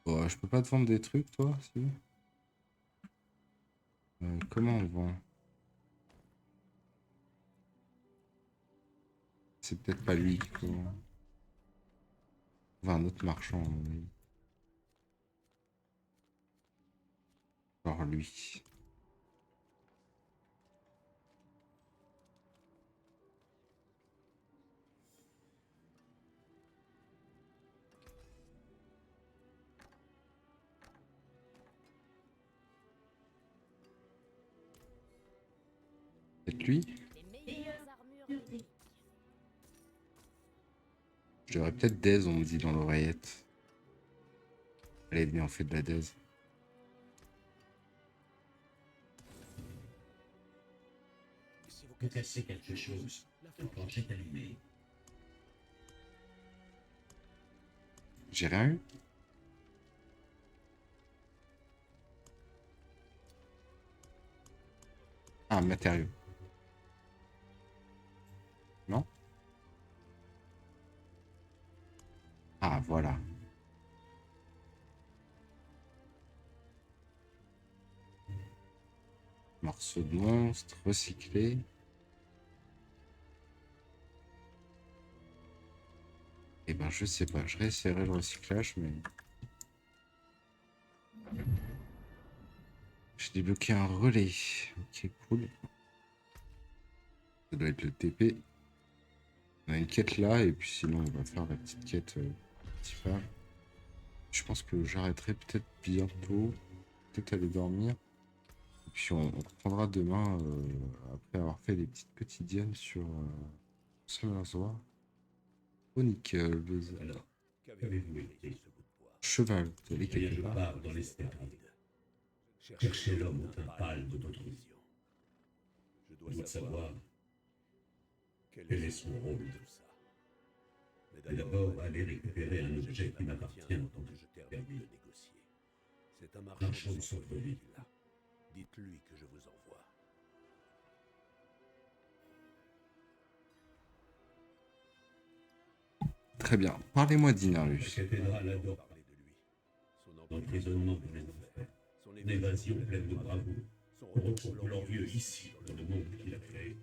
Bon, je peux pas te vendre des trucs, toi, si? Comment on vend? C'est peut-être pas lui qu'il faut. On va un autre marchand, à mon avis. Genre lui. Peut-être lui? Je devrais peut-être Daze, on me dit dans l'oreillette. Allez, venez, on fait de la Daze. Vous cassez quelque chose. La planche est allumée. J'ai rien eu? Ah, matériaux. Non? Ah, voilà. Morceau de monstre, recyclé. Eh ben, je sais pas. Je réessayerai le recyclage, mais... J'ai débloqué un relais. Ok, cool. Ça doit être le TP. On a une quête là, et puis sinon, on va faire la petite quête principale. Je pense que j'arrêterai peut-être bientôt. Peut-être aller dormir. Et puis on reprendra demain, après avoir fait les petites quotidiennes sur Summer's War. Oh, nickel. Alors, qu'avez-vous été? Cheval, vous allez Eh bien, quelque je part. pars dans les stépes. Cherchez l'homme au teint pâle de votre vision. Je dois savoir quel est son rôle. Mais d'abord, allez récupérer un objet qui m'appartient en tant que je termine de négocier. C'est un marchand de sauve-vie. Dites-lui que je vous envoie. Très bien. Parlez-moi La d'Inarus. cathédrale adore parler de lui. Son emprisonnement plein d'enfer, son évasion pleine de bravoure, son retour glorieux ici, dans le monde qu'il a créé.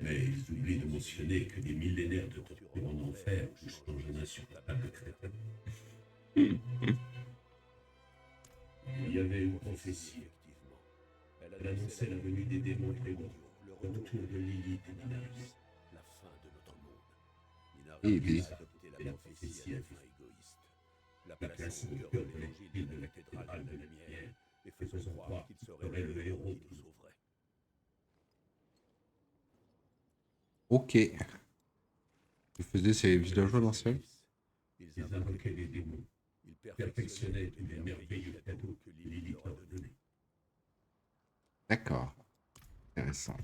Mais ils oublient de mentionner que des millénaires de torture en enfer touchent dans un insupportable crétin. Il y avait une prophétie, effectivement. Elle annonçait la venue des démons prémoraux, le retour de Lilith et d'Inarus, la fin de notre monde. Eh bien. Inarus a adopté la prophétie à fin égoïste, la plaçant au cœur de l'évangile de la cathédrale de la lumière, et faisant croire qu'il serait le héros qui nous sauverait. Ok. Tu faisais ces villageois dans ce Ils invoquaient les démons. Ils perfectionnaient tous les merveilleux cadeaux que Lilith leur donnait. D'accord. Intéressant.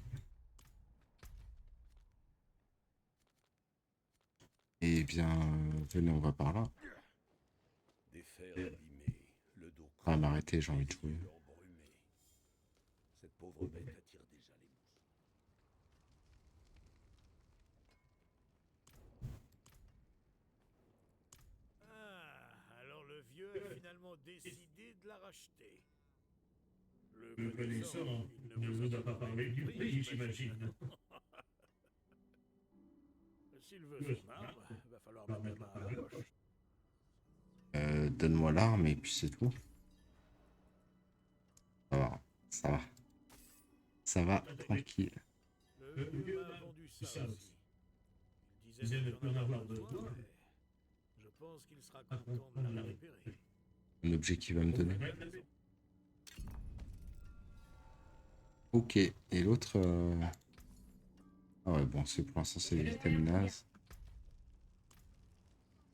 Eh bien, venez, on va par là. Des fers abîmés, le dos On va m'arrêter, j'ai envie de jouer. embrumé. Cette pauvre bête attire déjà les mouches. Ah, alors le vieux a finalement décidé de la racheter. Le connaissant ne vous a pas parlé du prix, j'imagine. S'il veut son arme, va falloir mettre la main à la poche. Donne-moi l'arme et puis c'est tout. Ça va. Ça va. Ça va, tranquille. Le vieux m'a vendu ça aussi. Il disait ne plus en avoir besoin, mais je pense qu'il sera content de la récupérer. Un objet qui va me donner. Ok, et l'autre... Ah ouais, bon, c'est pour l'instant, c'est l'item naze.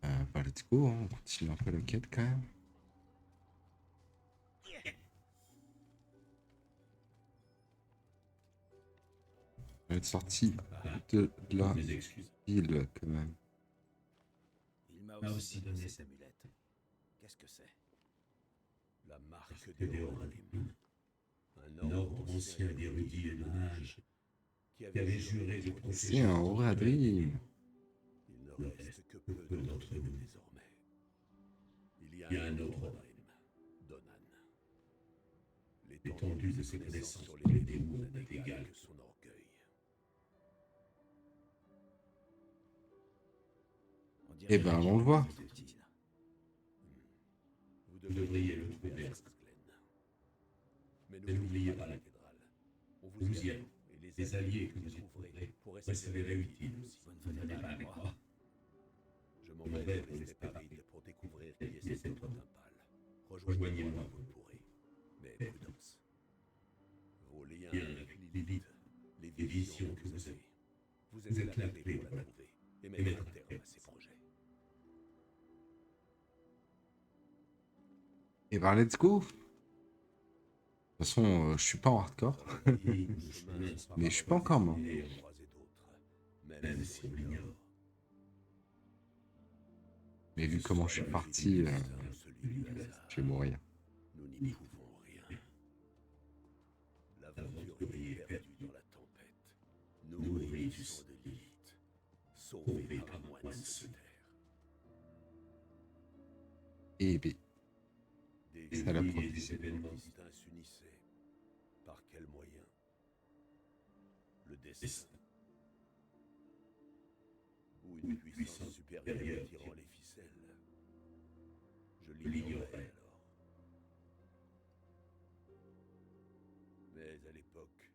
Bah, let's go, hein, on continue un peu la quête quand même. On va être sorti de la Mes excuses. ville quand même. Il m'a M'a aussi aussi donné donné cette amulette. Qu'est-ce que c'est? La marque Que des des Horarim. un ordre ancien d'érudits et de mages qui qui avait juré de C'est protéger un Aura Dream. Il ne Le reste que peu peu d'entre d'entre nous nous. désormais. Il y Il y a a un un autre autre Horarim. Donan. L'étendue de ses connaissances sur les démons n'a d'égal que son orgueil. Eh ben, on le voit. Vous Vous devriez le trouver. Mais Mais n'oubliez pas la cathédrale. on Vous y allez. Les alliés que vous y trouverez pourraient s'avérer utiles aussi. Vous ne venez pas avec moi. Je m'en vais pour l'Hespéride pour découvrir qui est cet autre Impal. Rejoignez-moi, vous le pourrez. Mais Mais prudence. Vos liens Bien avec avec Lilith, les les visions que vous avez. vous Vous êtes la clé pour la trouver et mettre un terme à ces projets. Eh ben, let's go. De toute façon, je suis pas en hardcore. Mais je suis pas encore mort. Même si on l'ignore. Mais vu comment je suis parti, je vais mourir. Nous n'y pouvons rien. L'aventurier est perdu dans la tempête. Nous hérissons de Lilith, sauvés par un moine solitaire. Eh ben, Des ça l'a vies et prophétie. des événements distincts s'unissaient. Par quel moyen? Le destin. Ou une puissance supérieure tirant les ficelles. Je l'ignorais alors. Mais à l'époque,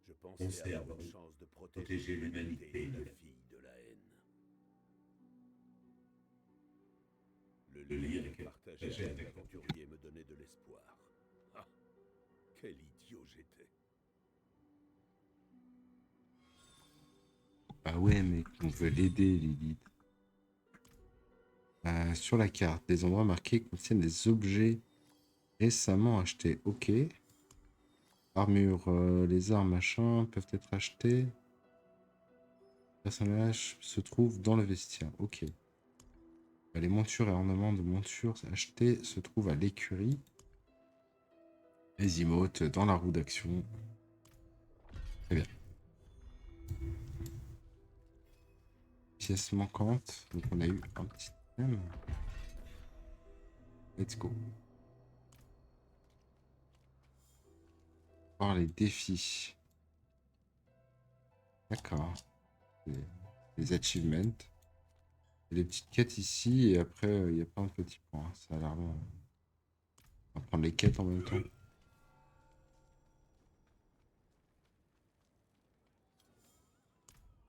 je pensais avoir une chance de protéger l'humanité de la fille de la haine. Le lien que partageait avec l'aventurier me donnait de l'espoir. Ah, quel idiot j'étais. Bah ouais, mec, on veut l'aider, Lilith. Sur la carte, des endroits marqués contiennent des objets récemment achetés. Ok. Armure, les armes, machin, peuvent être achetés. Personnage se trouve dans le vestiaire. Ok. Les montures et ornements de montures achetés se trouvent à l'écurie. Les emotes dans la roue d'action. Très bien. Pièce manquante. Donc on a eu un petit thème. Let's go. Voir les défis. D'accord. Les achievements. Les petites quêtes ici et après il y a plein de petits points. Ça a l'air bon. On va prendre les quêtes en même temps.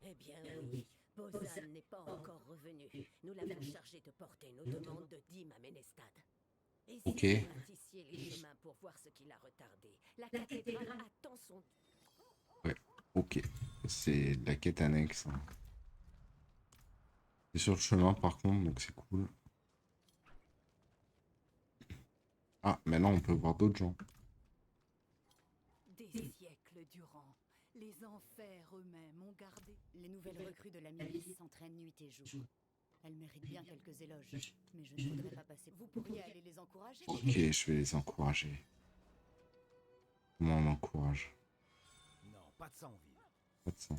Eh bien oui, Bozan n'est pas encore revenu. Nous l'avons chargé de porter nos demandes de dîmes à Ménestad. Et si Ok. vous partissiez les chemins pour voir ce qui l'a retardé, la cathédrale attend son... Ok. C'est de la quête annexe. Hein. C'est sur le chemin par contre, donc c'est cool. Ah, maintenant on peut voir d'autres gens. Des siècles durant, les enfers eux-mêmes ont gardé. Les nouvelles recrues de la milice s'entraînent nuit et jour. Elles méritent bien quelques éloges, mais je ne voudrais pas passer. Vous pourriez aller les encourager. Ok, je vais les encourager. Comment on encourage? Non, pas de sang en ville. Pas de sang.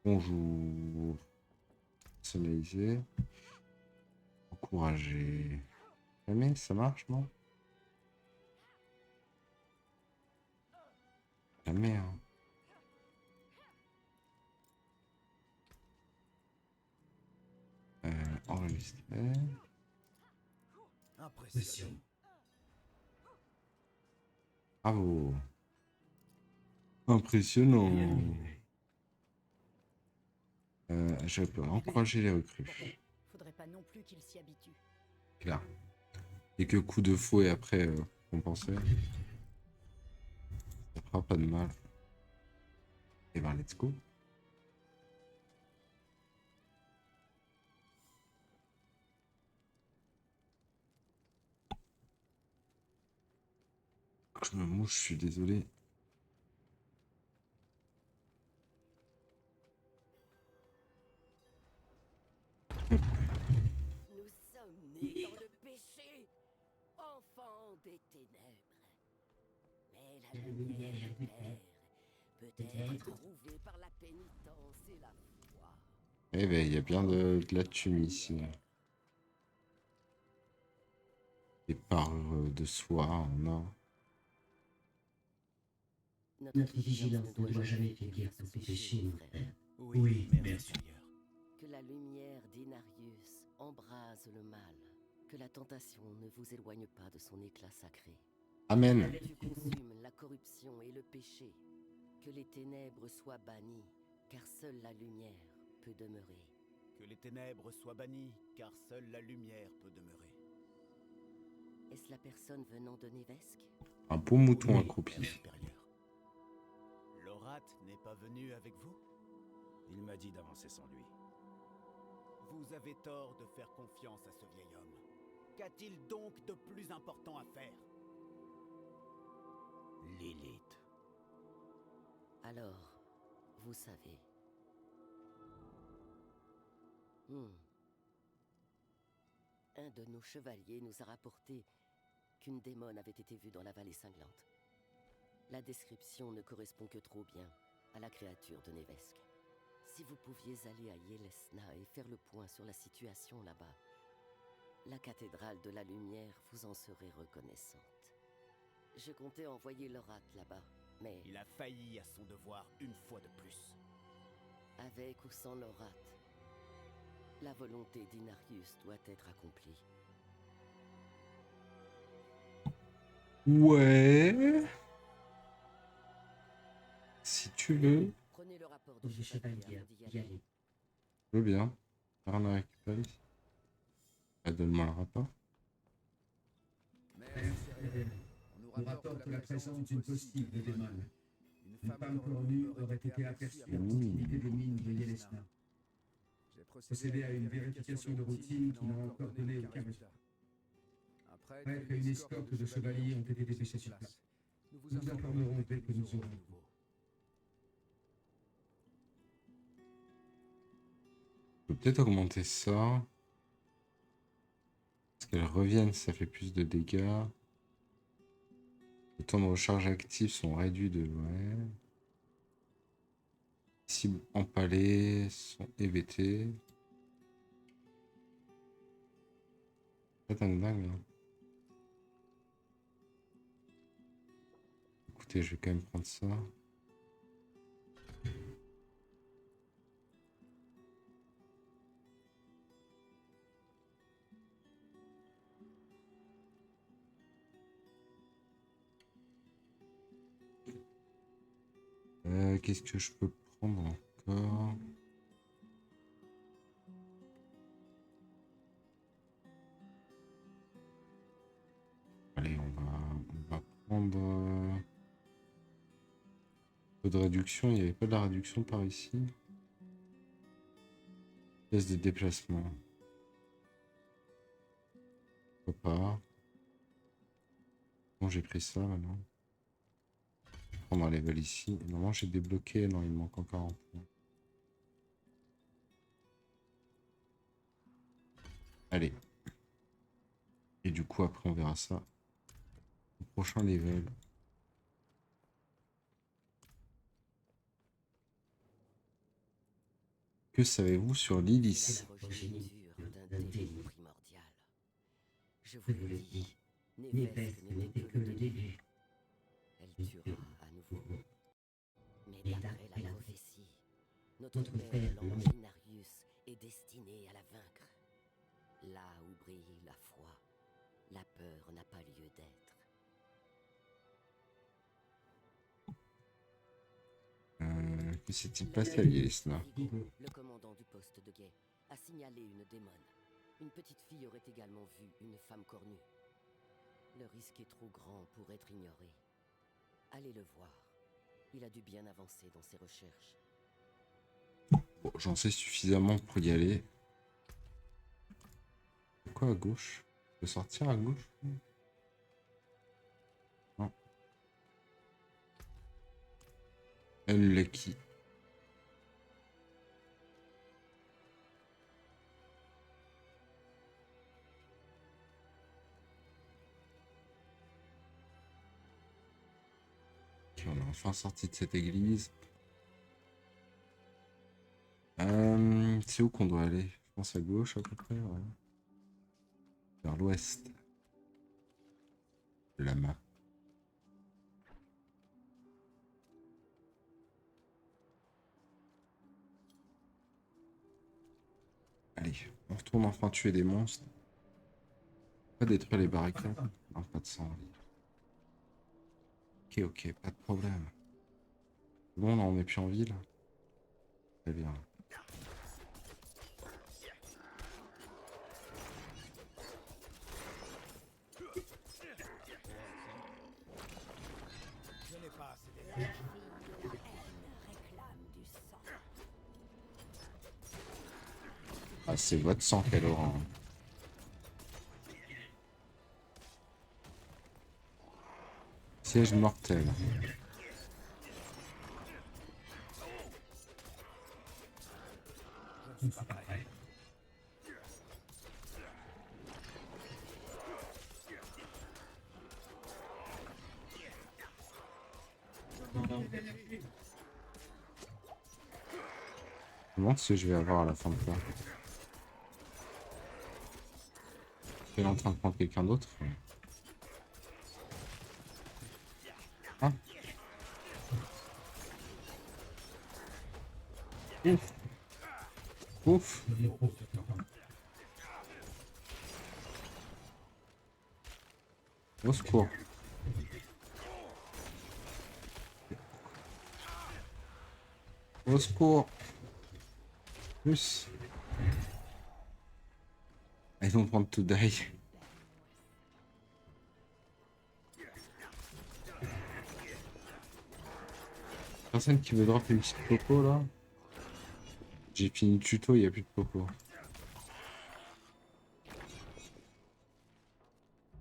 Bonjour. Personnaliser. Encourager. Jamais ça marche, non? Jamais, hein. Enregistrer. Impressionnant. Bravo. Impressionnant. Je peux encourager les recrues. Faudrait pas non plus qu'ils s'y habituent. Clair. Et que coup de fouet après compenser. Ça fera pas de mal. Et ben let's go. Je me mouche, je suis désolé. Nous sommes nés dans le péché, enfants des ténèbres. Mais la lumière du Père peut être trouvée par la pénitence et la foi. Eh ben, il y a bien de la thune ici. Des parures de soie en or. Notre vigilance ne doit jamais faiblir sous péché, mon frère. Oui, merci Seigneur. Que la lumière d'Inarius embrase le mal. Que la tentation ne vous éloigne pas de son éclat sacré. Amen. Que tu consumes la corruption et le péché. Que les ténèbres soient bannies, car seule la lumière peut demeurer. Que les ténèbres soient bannies, car seule la lumière peut demeurer. Est-ce la personne venant de Nevesque? Un beau mouton Père accroupi. supérieur. Lorat n'est pas venu avec vous? Il m'a dit d'avancer sans lui. Vous avez tort de faire confiance à ce vieil homme. Qu'a-t-il donc de plus important à faire? Lilith. Alors, vous savez. Un de nos chevaliers nous a rapporté qu'une démone avait été vue dans la vallée cinglante. La description ne correspond que trop bien à la créature de Nevesque. Si vous pouviez aller à Yelesna et faire le point sur la situation là-bas, la cathédrale de la lumière vous en serait reconnaissante. Je comptais envoyer Lorat là-bas, mais Il a failli à son devoir une fois de plus. avec ou sans Lorat, la volonté d'Inarius doit être accomplie. Ouais. Si tu veux. Prenez le rapport du chevalier avant d'y aller. Je veux bien. Rien à récupérer ici. Ah, donne-moi le rapport. On nous rapporte la présence d'une possible démone. Une femme cornue aurait été aperçue à proximité des mines de Yelesna. J'ai procédé à une vérification de routine qui n'a encore donné aucun résultat. Après qu'une escorte de chevaliers ont été dépêchés sur place, nous vous informerons dès que nous aurons de nouveau. Je peux peut-être augmenter ça. Parce qu'elles reviennent, ça fait plus de dégâts. Les temps de recharge actifs sont réduits de... Ouais. Cibles empalées sont EVT. Pas dingue, hein. Écoutez, je vais quand même prendre ça. Qu'est-ce que je peux prendre encore? Allez, on va prendre... peu de réduction, il n'y avait pas de la réduction par ici. Test de déplacement. Pourquoi pas? Bon, j'ai pris ça maintenant. Je vais prendre un level ici. Normalement, j'ai débloqué. Non, il me manque encore un point. Allez. Et du coup, après, on verra ça au prochain level. Que savez-vous sur Lilith? C'est la progéniture d'un démon primordial. Je vous le dis, Nevesque n'était que le début. Elle tuera à nouveau. Mais d'après la prophétie, notre père, l'ange Inarius, est destiné à la vaincre. Là où brille la foi, la peur n'a pas lieu d'être. Que s'est-il passé à Yelesna? Le commandant du poste de guet a signalé une démone. Une petite fille aurait également vu une femme cornue. Le risque est trop grand pour être ignoré. Allez le voir. Il a dû bien avancer dans ses recherches. Bon, j'en sais suffisamment pour y aller. Quoi à gauche? Je peux sortir à gauche? Non. Unlucky. Ok, on est enfin sorti de cette église. C'est où qu'on doit aller? Je pense à gauche à peu près, ouais. Vers l'ouest de la map. Allez, on retourne enfin tuer des monstres. Pas détruire les barricades. Non, pas de sang. Ok, ok, pas de problème. Bon, là, on n'est plus en ville. Très bien. Je n'ai pas assez La d'énergie. fille de la haine réclame du sang. Ah, c'est votre sang qu'elle aura. Hein. Siège mortel. Je ne suis pas prêt. Je me demande si je vais avoir à la fin de quoi. Elle est en train de prendre quelqu'un d'autre. Ah. Ouf. Ouf. Au secours. Au secours. Plus. I don't want to die. Personne qui veut drop une petite popo là? J'ai fini le tuto, il n'y a plus de popo. On va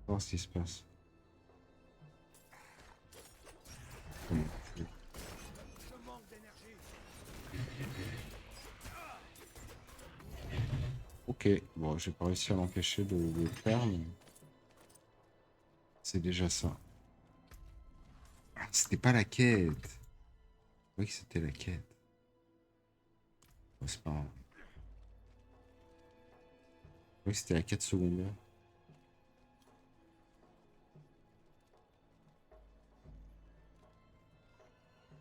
voir ce qui se passe. Je manque d'énergie. Ok, bon, j'ai pas réussi à l'empêcher de le faire, mais c'est déjà ça. Ah, c'était pas la quête. Oui, c'était la quête. Bon, c'est pas grave. Oui, c'était la quête secondaire.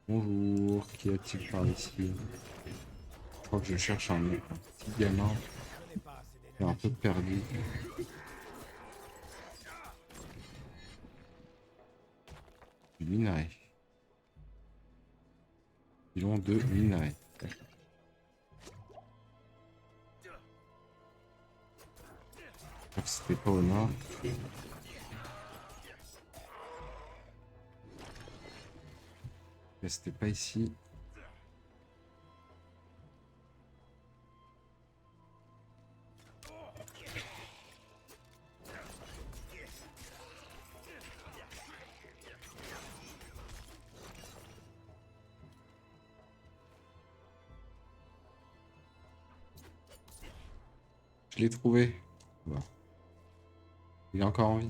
Bonjour, qu'y a-t-il par ici? Je crois que je cherche un petit gamin Je n'ai pas assez qui est d'énergie. un peu perdu. Du minerai. Filon de minerai. Je crois que c'était pas au nord. Mais c'était pas ici. Je l'ai trouvé. Bon. Il est encore en vie.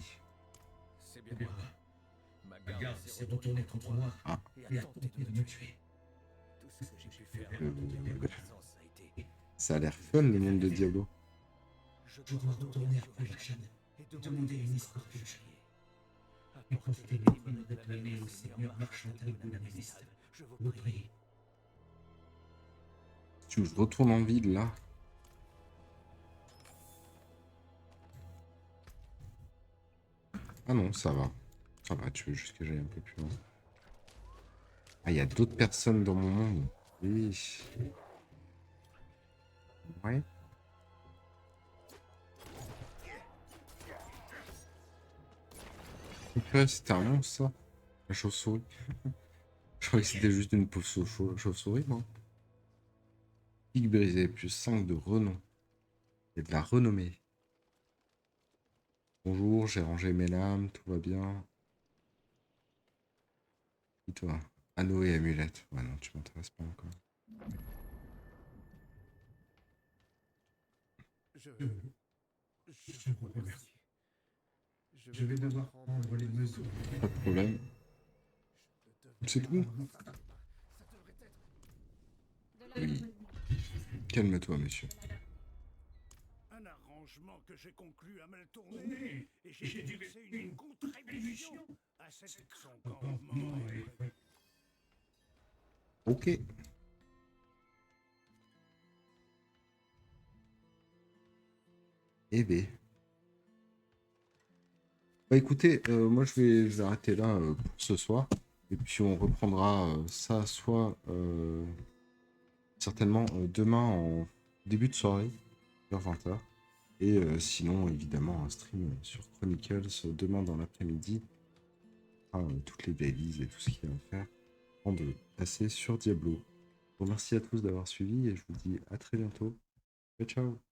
C'est bien. Ma garde s'est s'est retournée contre moi Ah. et a tenté de me tuer. Tout ce que j'ai pu faire Euh, pour tenir connaissance a été. Ça a l'air fun le monde de Diablo. Je dois retourner après la chaîne et demander une histoire de juillet. Et profiter des ruines réclamées au seigneur Marchantel de la Méliste. Je vous prie. Tu veux que je retourne en ville là? Ah non, ça va. Ça va, tu veux juste que j'aille un peu plus loin. Ah, il y a d'autres personnes dans mon monde. Oui. Ouais. Ouais, c'était un monstre, ça. La chauve-souris. Je croyais que c'était juste une pauvre chauve-souris, moi. Pic brisé, plus 5 de renom. Et de la renommée. Bonjour, j'ai rangé mes lames, tout va bien. Et toi? Anneau et amulette. Ouais, non, tu m'intéresses pas encore. Je vous remercie. Je vais devoir prendre les mesures. Pas de problème. C'est tout. Oui. Calme-toi, monsieur. Un arrangement que j'ai conclu à mal tourner, et j'ai dû verser une contribution à cet campement. Ok. Eh ben. Bah écoutez, moi je vais arrêter là pour ce soir. Et puis on reprendra ça soit certainement demain en début de soirée, vers 20h. Et sinon, évidemment, un stream sur Chronicles demain dans l'après-midi. Toutes les dailies et tout ce qu'il y a à faire avant de passer sur Diablo. Bon, merci à tous d'avoir suivi et je vous dis à très bientôt. Ciao, ciao.